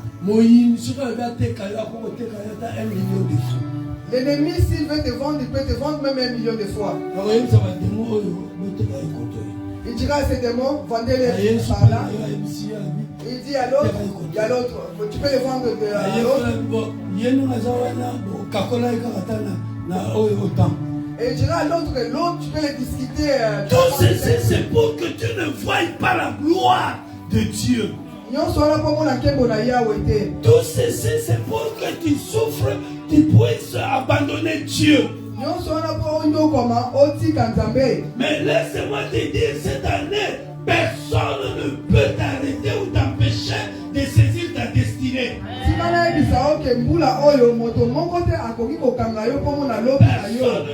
L'ennemi, s'il veut te vendre, il peut te vendre même 1 million de fois. Il dira à ces démons, vendez-les par là. Il dit à l'autre, il y a l'autre, tu peux les vendre à l'autre. Et il dira à l'autre que l'autre, tu peux les discuter. Tout ceci, c'est pour que tu ne voies pas la gloire de Dieu. Tout ceci, c'est pour que tu souffres, tu puisses abandonner Dieu. Mais laisse-moi te dire, cette année, personne ne peut t'arrêter ou t'empêcher de saisir ta destinée. Personne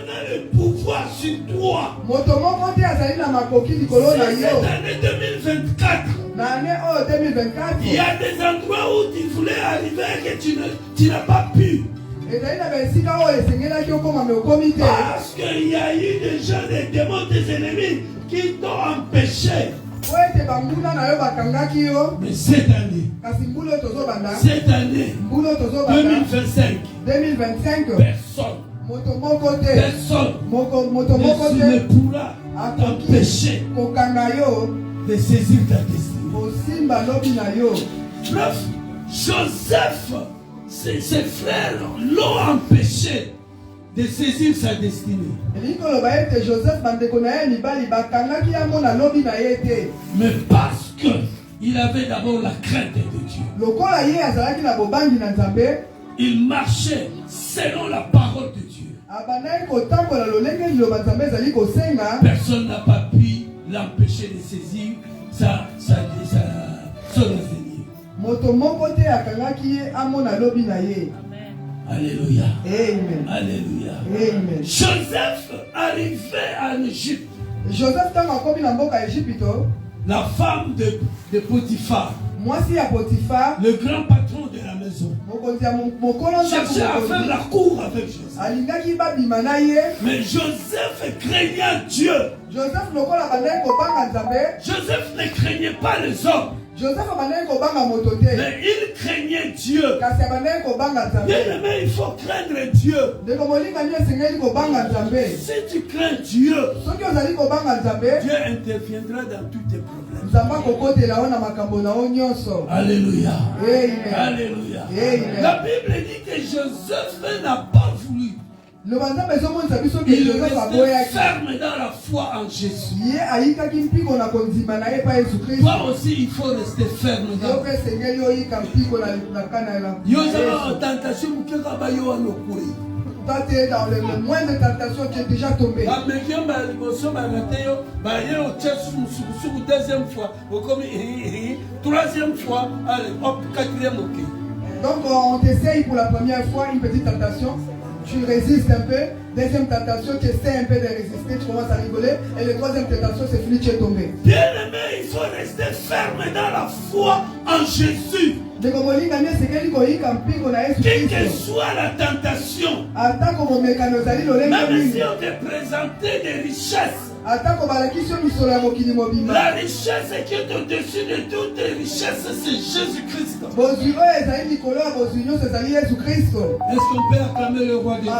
n'a le pouvoir sur toi. Cette année 2024, il y a des endroits où tu voulais arriver et que tu n'as pas pu. Parce qu'il y a eu déjà des démons des ennemis qui t'ont empêché. Mais cette année 2025, personne ne pourra t'empêcher de saisir ta destinée. Bref, Joseph, ses frères l'ont empêché de saisir sa destinée. Mais parce qu'il avait d'abord la crainte de Dieu, il marchait selon la parole de Dieu. Personne n'a pas pu l'empêcher de saisir son avenir. Alléluia. Amen. Alléluia. Amen. Joseph arrivait en Égypte. La femme de Potiphar, le grand patron de la maison, cherchait à faire la cour avec Joseph. Mais Joseph craignait Dieu. Joseph ne craignait pas les hommes. Mais il craignait Dieu. Bien aimé, il faut craindre Dieu. Si tu crains Dieu, Dieu interviendra dans tous tes problèmes. Alléluia. Amen. Alléluia. Amen. La Bible dit que Joseph n'a pas voulu. Il restait ferme dans la foi en Jésus. Toi aussi, il faut rester ferme dans la foi. Dans le moindre tentation, tu es déjà tombé. Troisième fois, allez, hop, quatrième, ok. Donc on t'essaye pour la première fois une petite tentation. Tu résistes un peu. Deuxième tentation, tu essaies un peu de résister, tu commences à rigoler. Et la troisième tentation, c'est fini, tu es tombé. Bien aimé, il faut rester ferme dans la foi en Jésus. Quelle que soit la tentation, même si on te présentait des richesses, la richesse qui est au-dessus de toutes les richesses, c'est Jésus-Christ. Est-ce qu'on peut acclamer le roi de Dieu?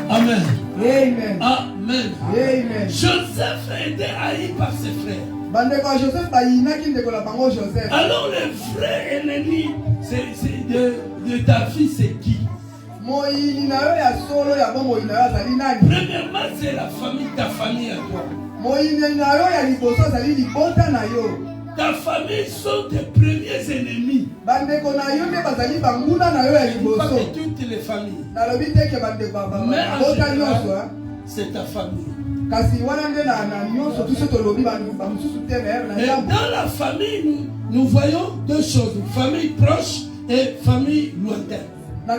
Amen. Amen. Amen. Amen. Joseph était haï par ses frères. Alors le vrai ennemi de ta vie, c'est qui? Premièrement, c'est la famille, ta famille à toi. Ta famille sont tes premiers ennemis. Pas que toutes les familles. Mais en général, c'est ta famille. Et dans la famille, nous voyons deux choses. Famille proche et famille lointaine. Je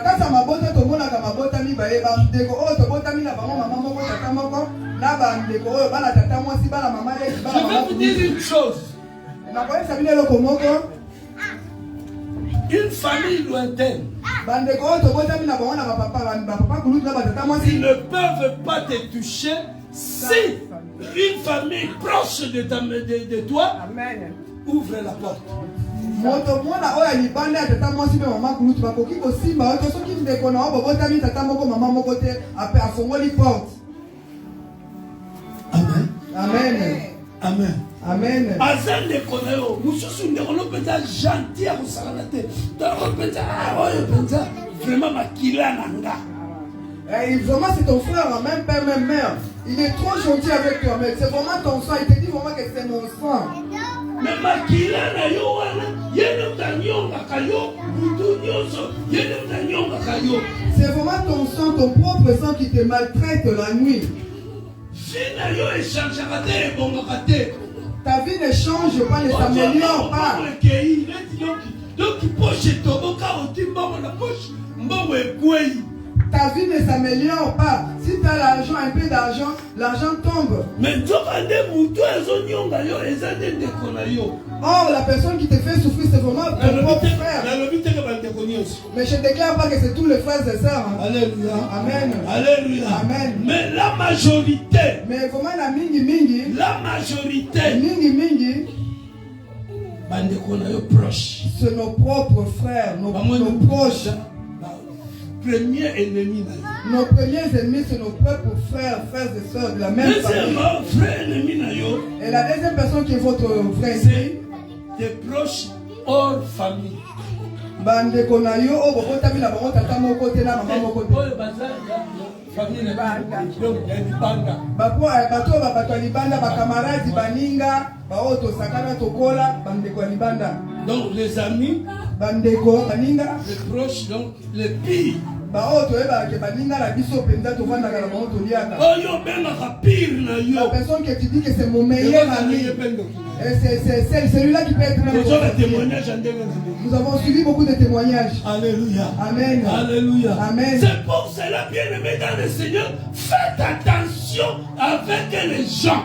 vais vous dire une chose. Une famille lointaine, ils ne peuvent pas te toucher si une famille proche de toi ouvre la porte. Amen. Amen. Amen. Amen. Azan de konayo, mususu ndekolo peta gentil à kusakanate. Toko peta vraiment makila nanga. Et vraiment c'est ton frère, même père, même mère. Il est trop gentil avec toi, mais c'est vraiment ton sang. Il te dit vraiment que c'est mon sang. Mais makila na yo wana, yene mtanyonga kayo, mutunyoso, yene mtanyonga kayo. C'est vraiment ton sang, ton propre sang qui te maltraite la nuit. Ta vie ne change pas, ne s'améliore pas. Ta vie ne s'améliore pas. Si tu as l'argent, un peu d'argent, l'argent tombe. Or, la personne qui te fait souffrir, c'est vraiment ton propre frère. Mais je ne déclare pas que c'est tous les frères et sœurs. Alléluia. Amen. Alléluia. Amen. Mais la majorité. Mais comment la mingi. La majorité. Mingi. C'est nos propres frères, nos proches. Premier ennemi. Nos premiers ennemis, c'est nos propres frères et sœurs de la même famille. Et la deuxième personne qui est votre frère, c'est des proches hors famille. Donc les amis, les proches, donc les pires. La personne qui te dit que c'est mon meilleur ami, c'est celui-là qui peut être Nous avons suivi beaucoup de témoignages. Alléluia. Amen. Alléluia. Amen. C'est pour cela, bien-aimés dans le Seigneur, faites attention avec les gens.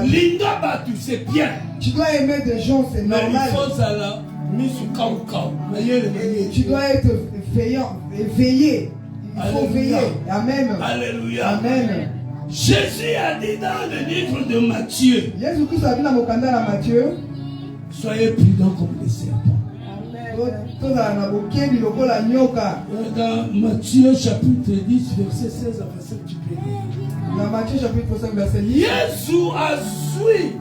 Linda Batu, c'est bien. Tu dois aimer des gens, c'est normal. Tu dois être veillant, veiller. Il faut veiller. Amen. Alléluia. Amen. Jésus a dit dans le livre de Matthieu, soyez prudents comme les serpents. Dans Matthieu chapitre 10, verset 16 à 27, tu peux lire. Dans Matthieu chapitre 5, verset 10. Jésus a sui.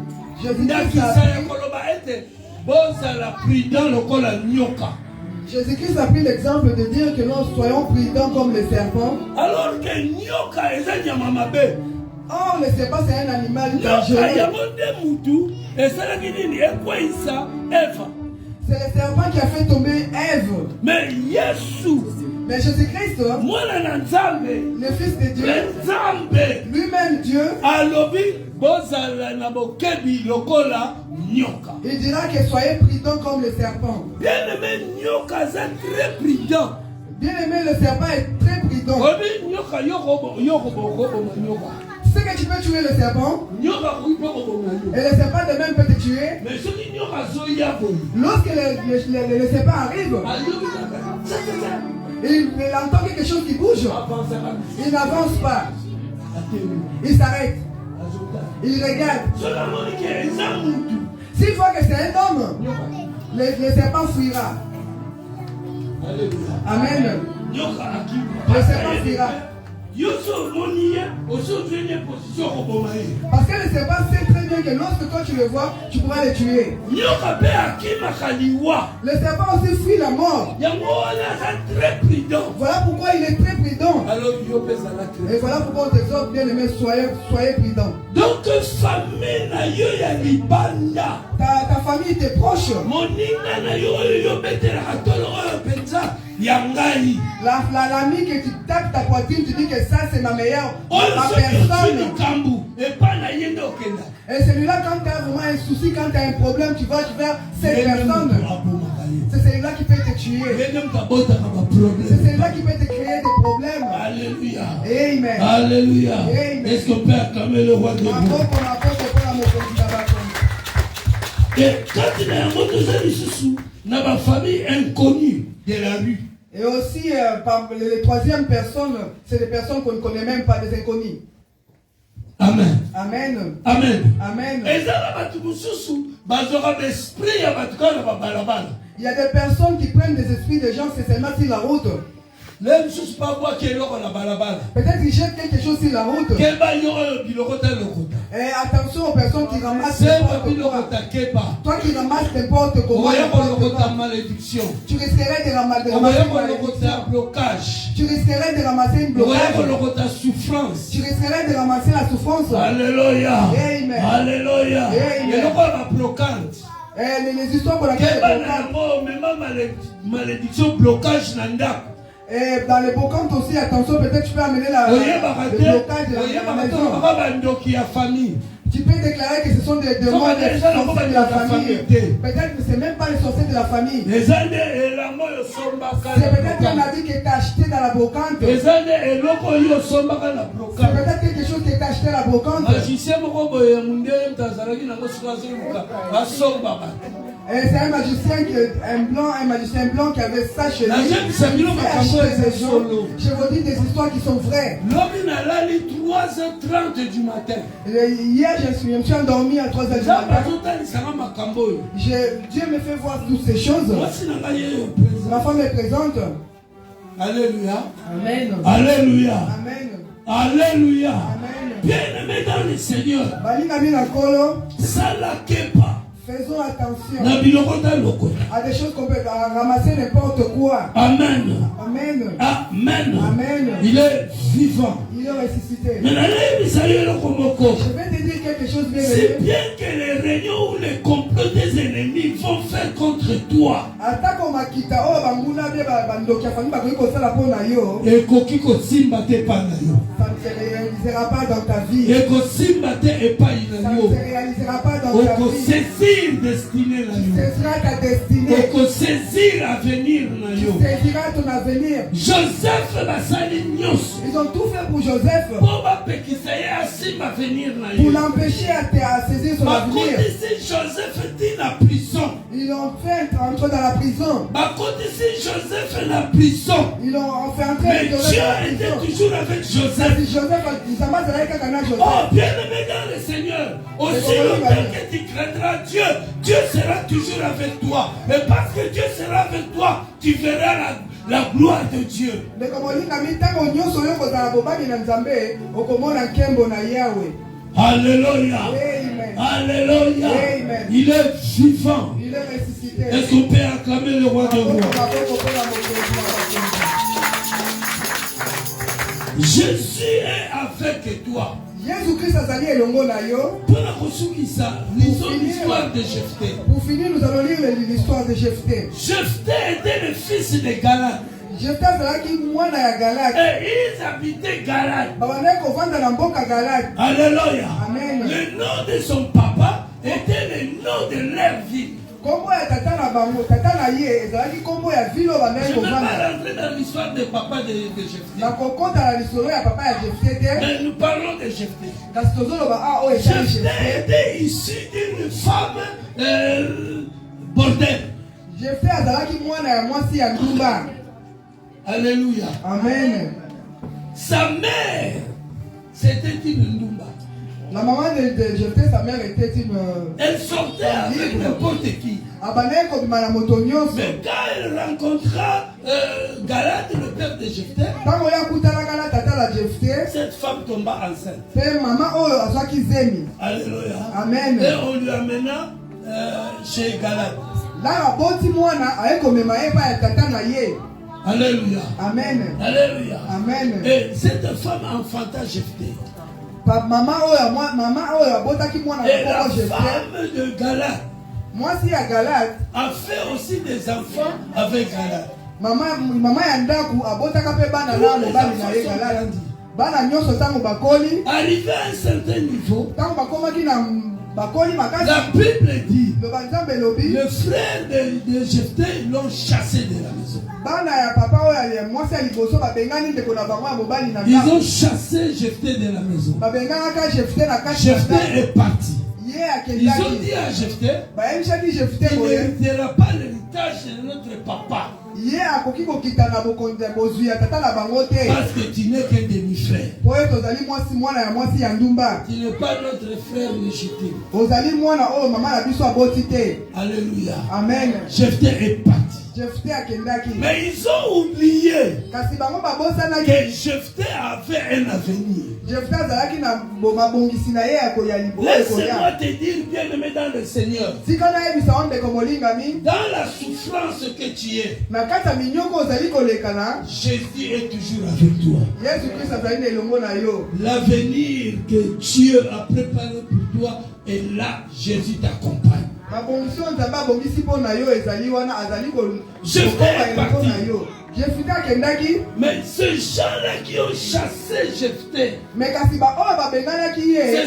Jésus-Christ a pris l'exemple de dire que nous soyons prudents comme les serpents. Alors que nyoka est un yamamabe. Oh, le serpent c'est un animal dangereux. C'est le serpent qui a fait tomber Ève. Mais Jésus, mais Jésus-Christ, le Fils de Dieu, lui-même Dieu, il dira que soyez prudents comme le serpent. Bien-aimé, nyoka est très prudent. Bien-aimé, le serpent est très prudent. C'est que tu peux tuer le serpent. Et le serpent de même peut te tuer. Lorsque le serpent arrive, il entend quelque chose qui bouge. Il n'avance pas. Il s'arrête. Il regarde. S'il voit que c'est un homme, le serpent fuira. Amen. Le serpent fuira. Parce que le serpent sait très bien que lorsque toi tu le vois, tu pourras le tuer. Le serpent aussi fuit la mort. Voilà pourquoi il est très prudent. Et voilà pourquoi on t'exhorte, bien aimé, soyez prudent. Donc ta famille t'est proche. L'ami que tu tapes ta poitrine, tu dis que ça c'est ma meilleure personne. Et celui-là, quand tu as vraiment un souci, quand tu as un problème, tu vas vers cette personne. C'est celui-là qui peut te tuer. C'est celui-là qui peut te créer des problèmes. Alléluia. Amen. Alléluia. Est-ce qu'on peut acclamer le roi de Dieu? Et quand il y a un mot dans ma famille inconnue de la rue. Et aussi, les troisième personnes, c'est des personnes qu'on ne connaît même pas, des inconnus. Amen. Amen. Amen. Amen. Il y a des personnes qui prennent des esprits de gens, c'est seulement sur la route. Peut-être qu'ils jettent quelque chose sur la route. Et attention aux personnes qui ramassent n'importe quoi. Toi qui ramasses n'importe comment, tu risquerais de ramasser un blocage. Tu risquerais de ramasser une blocage. Souffrance. Tu risquerais de ramasser la souffrance. Alléluia. Amen. Alléluia. Les histoires pour laquelle malédiction blocage nanda. Et dans les brocantes aussi, attention, peut-être tu peux amener le blocage de la maison. Tu peux déclarer que ce sont des démons des sorciers de la famille. Peut-être que ce n'est même pas les sorciers de la famille. C'est peut-être un habit qui est acheté dans la brocante. C'est peut-être quelque chose qui est acheté dans la brocante. C'est un magicien blanc qui avait ça chez lui. Je vous dis des histoires qui sont vraies. 3h30 du matin. Hier, je me suis endormi à 3h du matin. Dieu me fait voir toutes ces choses. Ma femme est présente. Alléluia. Amen. Alléluia. Amen. Alléluia. Amen. Bien-aimé dans le Seigneur. Ça la pas. Faisons attention à des choses qu'on peut ramasser n'importe quoi. Amen. Amen. Amen. Amen. Il est vivant. Il est ressuscité. Je vais te dire quelque chose bien. C'est bien que les réunions ou les complots des ennemis vont faire contre toi. Et koki ko simba te pa na yo. Ça ne se réalisera pas dans ta vie. Et ko simba te epai na yo. Ça ne se réalisera pas dans ta vie. Saisir destinée na yo. Tu saisiras ta destinée. Ko saisir avenir na yo. Tu saisiras ton avenir. Joseph basali nyos. Ils ont tout fait pour Joseph. Pour l'empêcher à saisir son avenir. Joseph était dans la prison. Ils l'ont fait entrer dans la prison. Joseph est dans la prison. Ils l'ont fait entrer mais Dieu était toujours avec Joseph. Oh, bien-aimé dans le Seigneur, aussi longtemps que tu craindras Dieu, Dieu sera toujours avec toi. Et parce que Dieu sera avec toi, tu verras la gloire de Dieu. Alléluia. Alléluia. Il est vivant. Il est ressuscité. Est-ce qu'on peut acclamer le roi de rois? Jésus est avec toi. Jésus-Christ a sali elongo na yo. Pour l'histoire de Jephthé. Pour finir, nous allons lire l'histoire de Jephthé. Jephthé était le fils de Galad. Jephthé azalaki mwana ya Galad. Et ils habitaient Galad. Babandaki kovanda na mboka Galad. Alléluia. Amen. Le nom de son papa était le nom de leur ville. Kombo ya tata na bango, tata na ye ezalaki kombo ya ville oyo bandaki kovanda. Je ne vais pas rentrer dans l'histoire de papa de Jephthé. Nakokota na lisolo ya papa ya Jephthé te. Mais nous parlons de Jephthé. Kasi tozoloba oyo etali Jephthé. Jephthé était issu d'une femme bordel. Jephthé azalaki mwana ya mwasi ya ndumba. Alléluia. Amen. Sa mère, c'était une ndumba. La maman de Jephthé, sa mère était une... Elle sortait avec n'importe qui. Mais quand elle rencontra Galad, le père de Jephthé, cette femme tomba enceinte. Alléluia. Amen. Et on lui amena chez Galad. Alléluia. Amen. Alléluia. Amen. Et cette femme enfanta Jephthé. Et la femme de Galad a fait aussi des enfants avec Galad. Arrivé à un certain niveau, la Bible dit le frère de Jephthé l'ont chassé de la maison. Ils ont chassé Jephthé de la maison. Jephthé est parti. Ils ont dit à Jephthé, il n'héritera pas l'héritage de notre papa. Parce que tu n'es qu'un demi-frère. Tu n'es pas notre frère légitime. Alléluia. Amen. Jephthé est parti. Mais ils ont oublié que Jephthé avait un avenir. Laisse-moi te dire, bien-aimé dans le Seigneur, dans la souffrance que tu es, Jésus est toujours avec toi. L'avenir que Dieu a préparé pour toi est là, Jésus t'accompagne. Mais ces gens-là qui ont chassé Jephthé, ce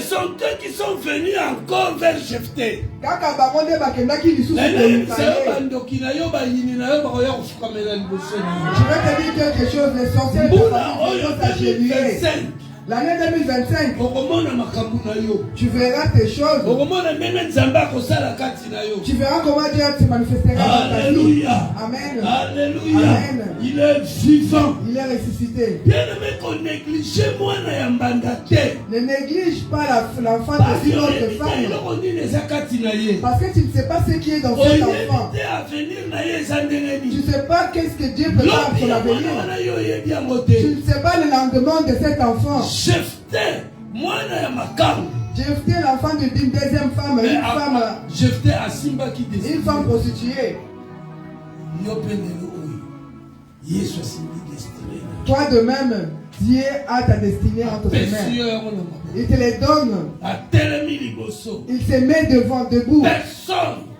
sont eux qui sont venus encore vers Jephthé. Je vais te dire quelque chose, l'essentiel de ta l'année 2025, tu verras tes choses. Tu verras comment Dieu se manifestera dans ta vie. Amen. Alléluia. Amen. Il est vivant. Il est ressuscité. Ne néglige pas l'enfant de une autre femme. Parce que tu ne sais pas ce qui est dans cet enfant. Tu ne sais pas qu'est-ce que Dieu peut faire pour l'avenir. Tu ne sais pas le lendemain de cet enfant. Jephthé, l'enfant d'une deuxième femme, une femme prostituée. Toi de même, Dieu a ta destinée entre tes mains. Il te les donne. Il se met debout.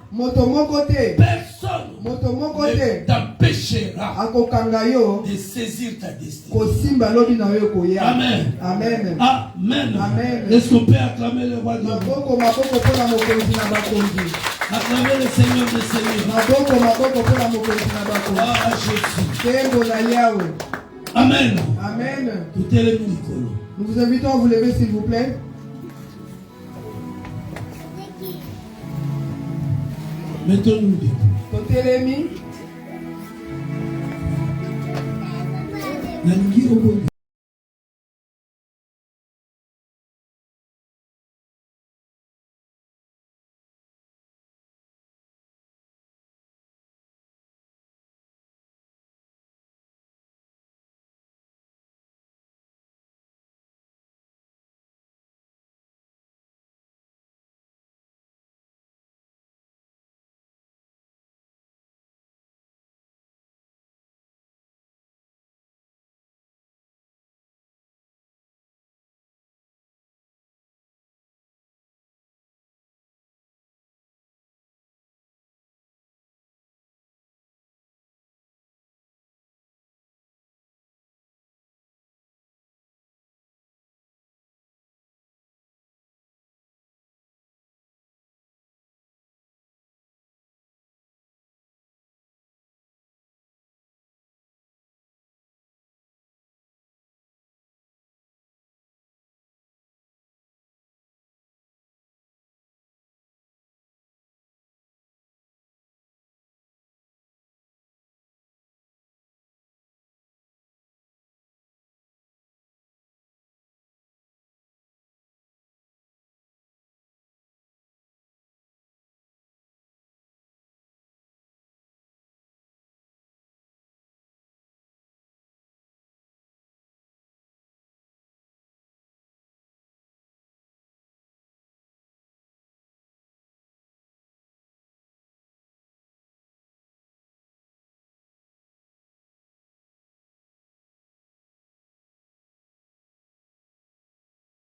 Motomo côté. Ne t'empêchera de saisir ta destinée. Amen. Amen. Amen. Est-ce qu'on peut acclamer le roi de roi? Acclamer le Seigneur des Seigneurs. Ah, Jésus. Amen. Amen. Nous vous invitons à vous lever s'il vous plaît. Mettons-nous debout.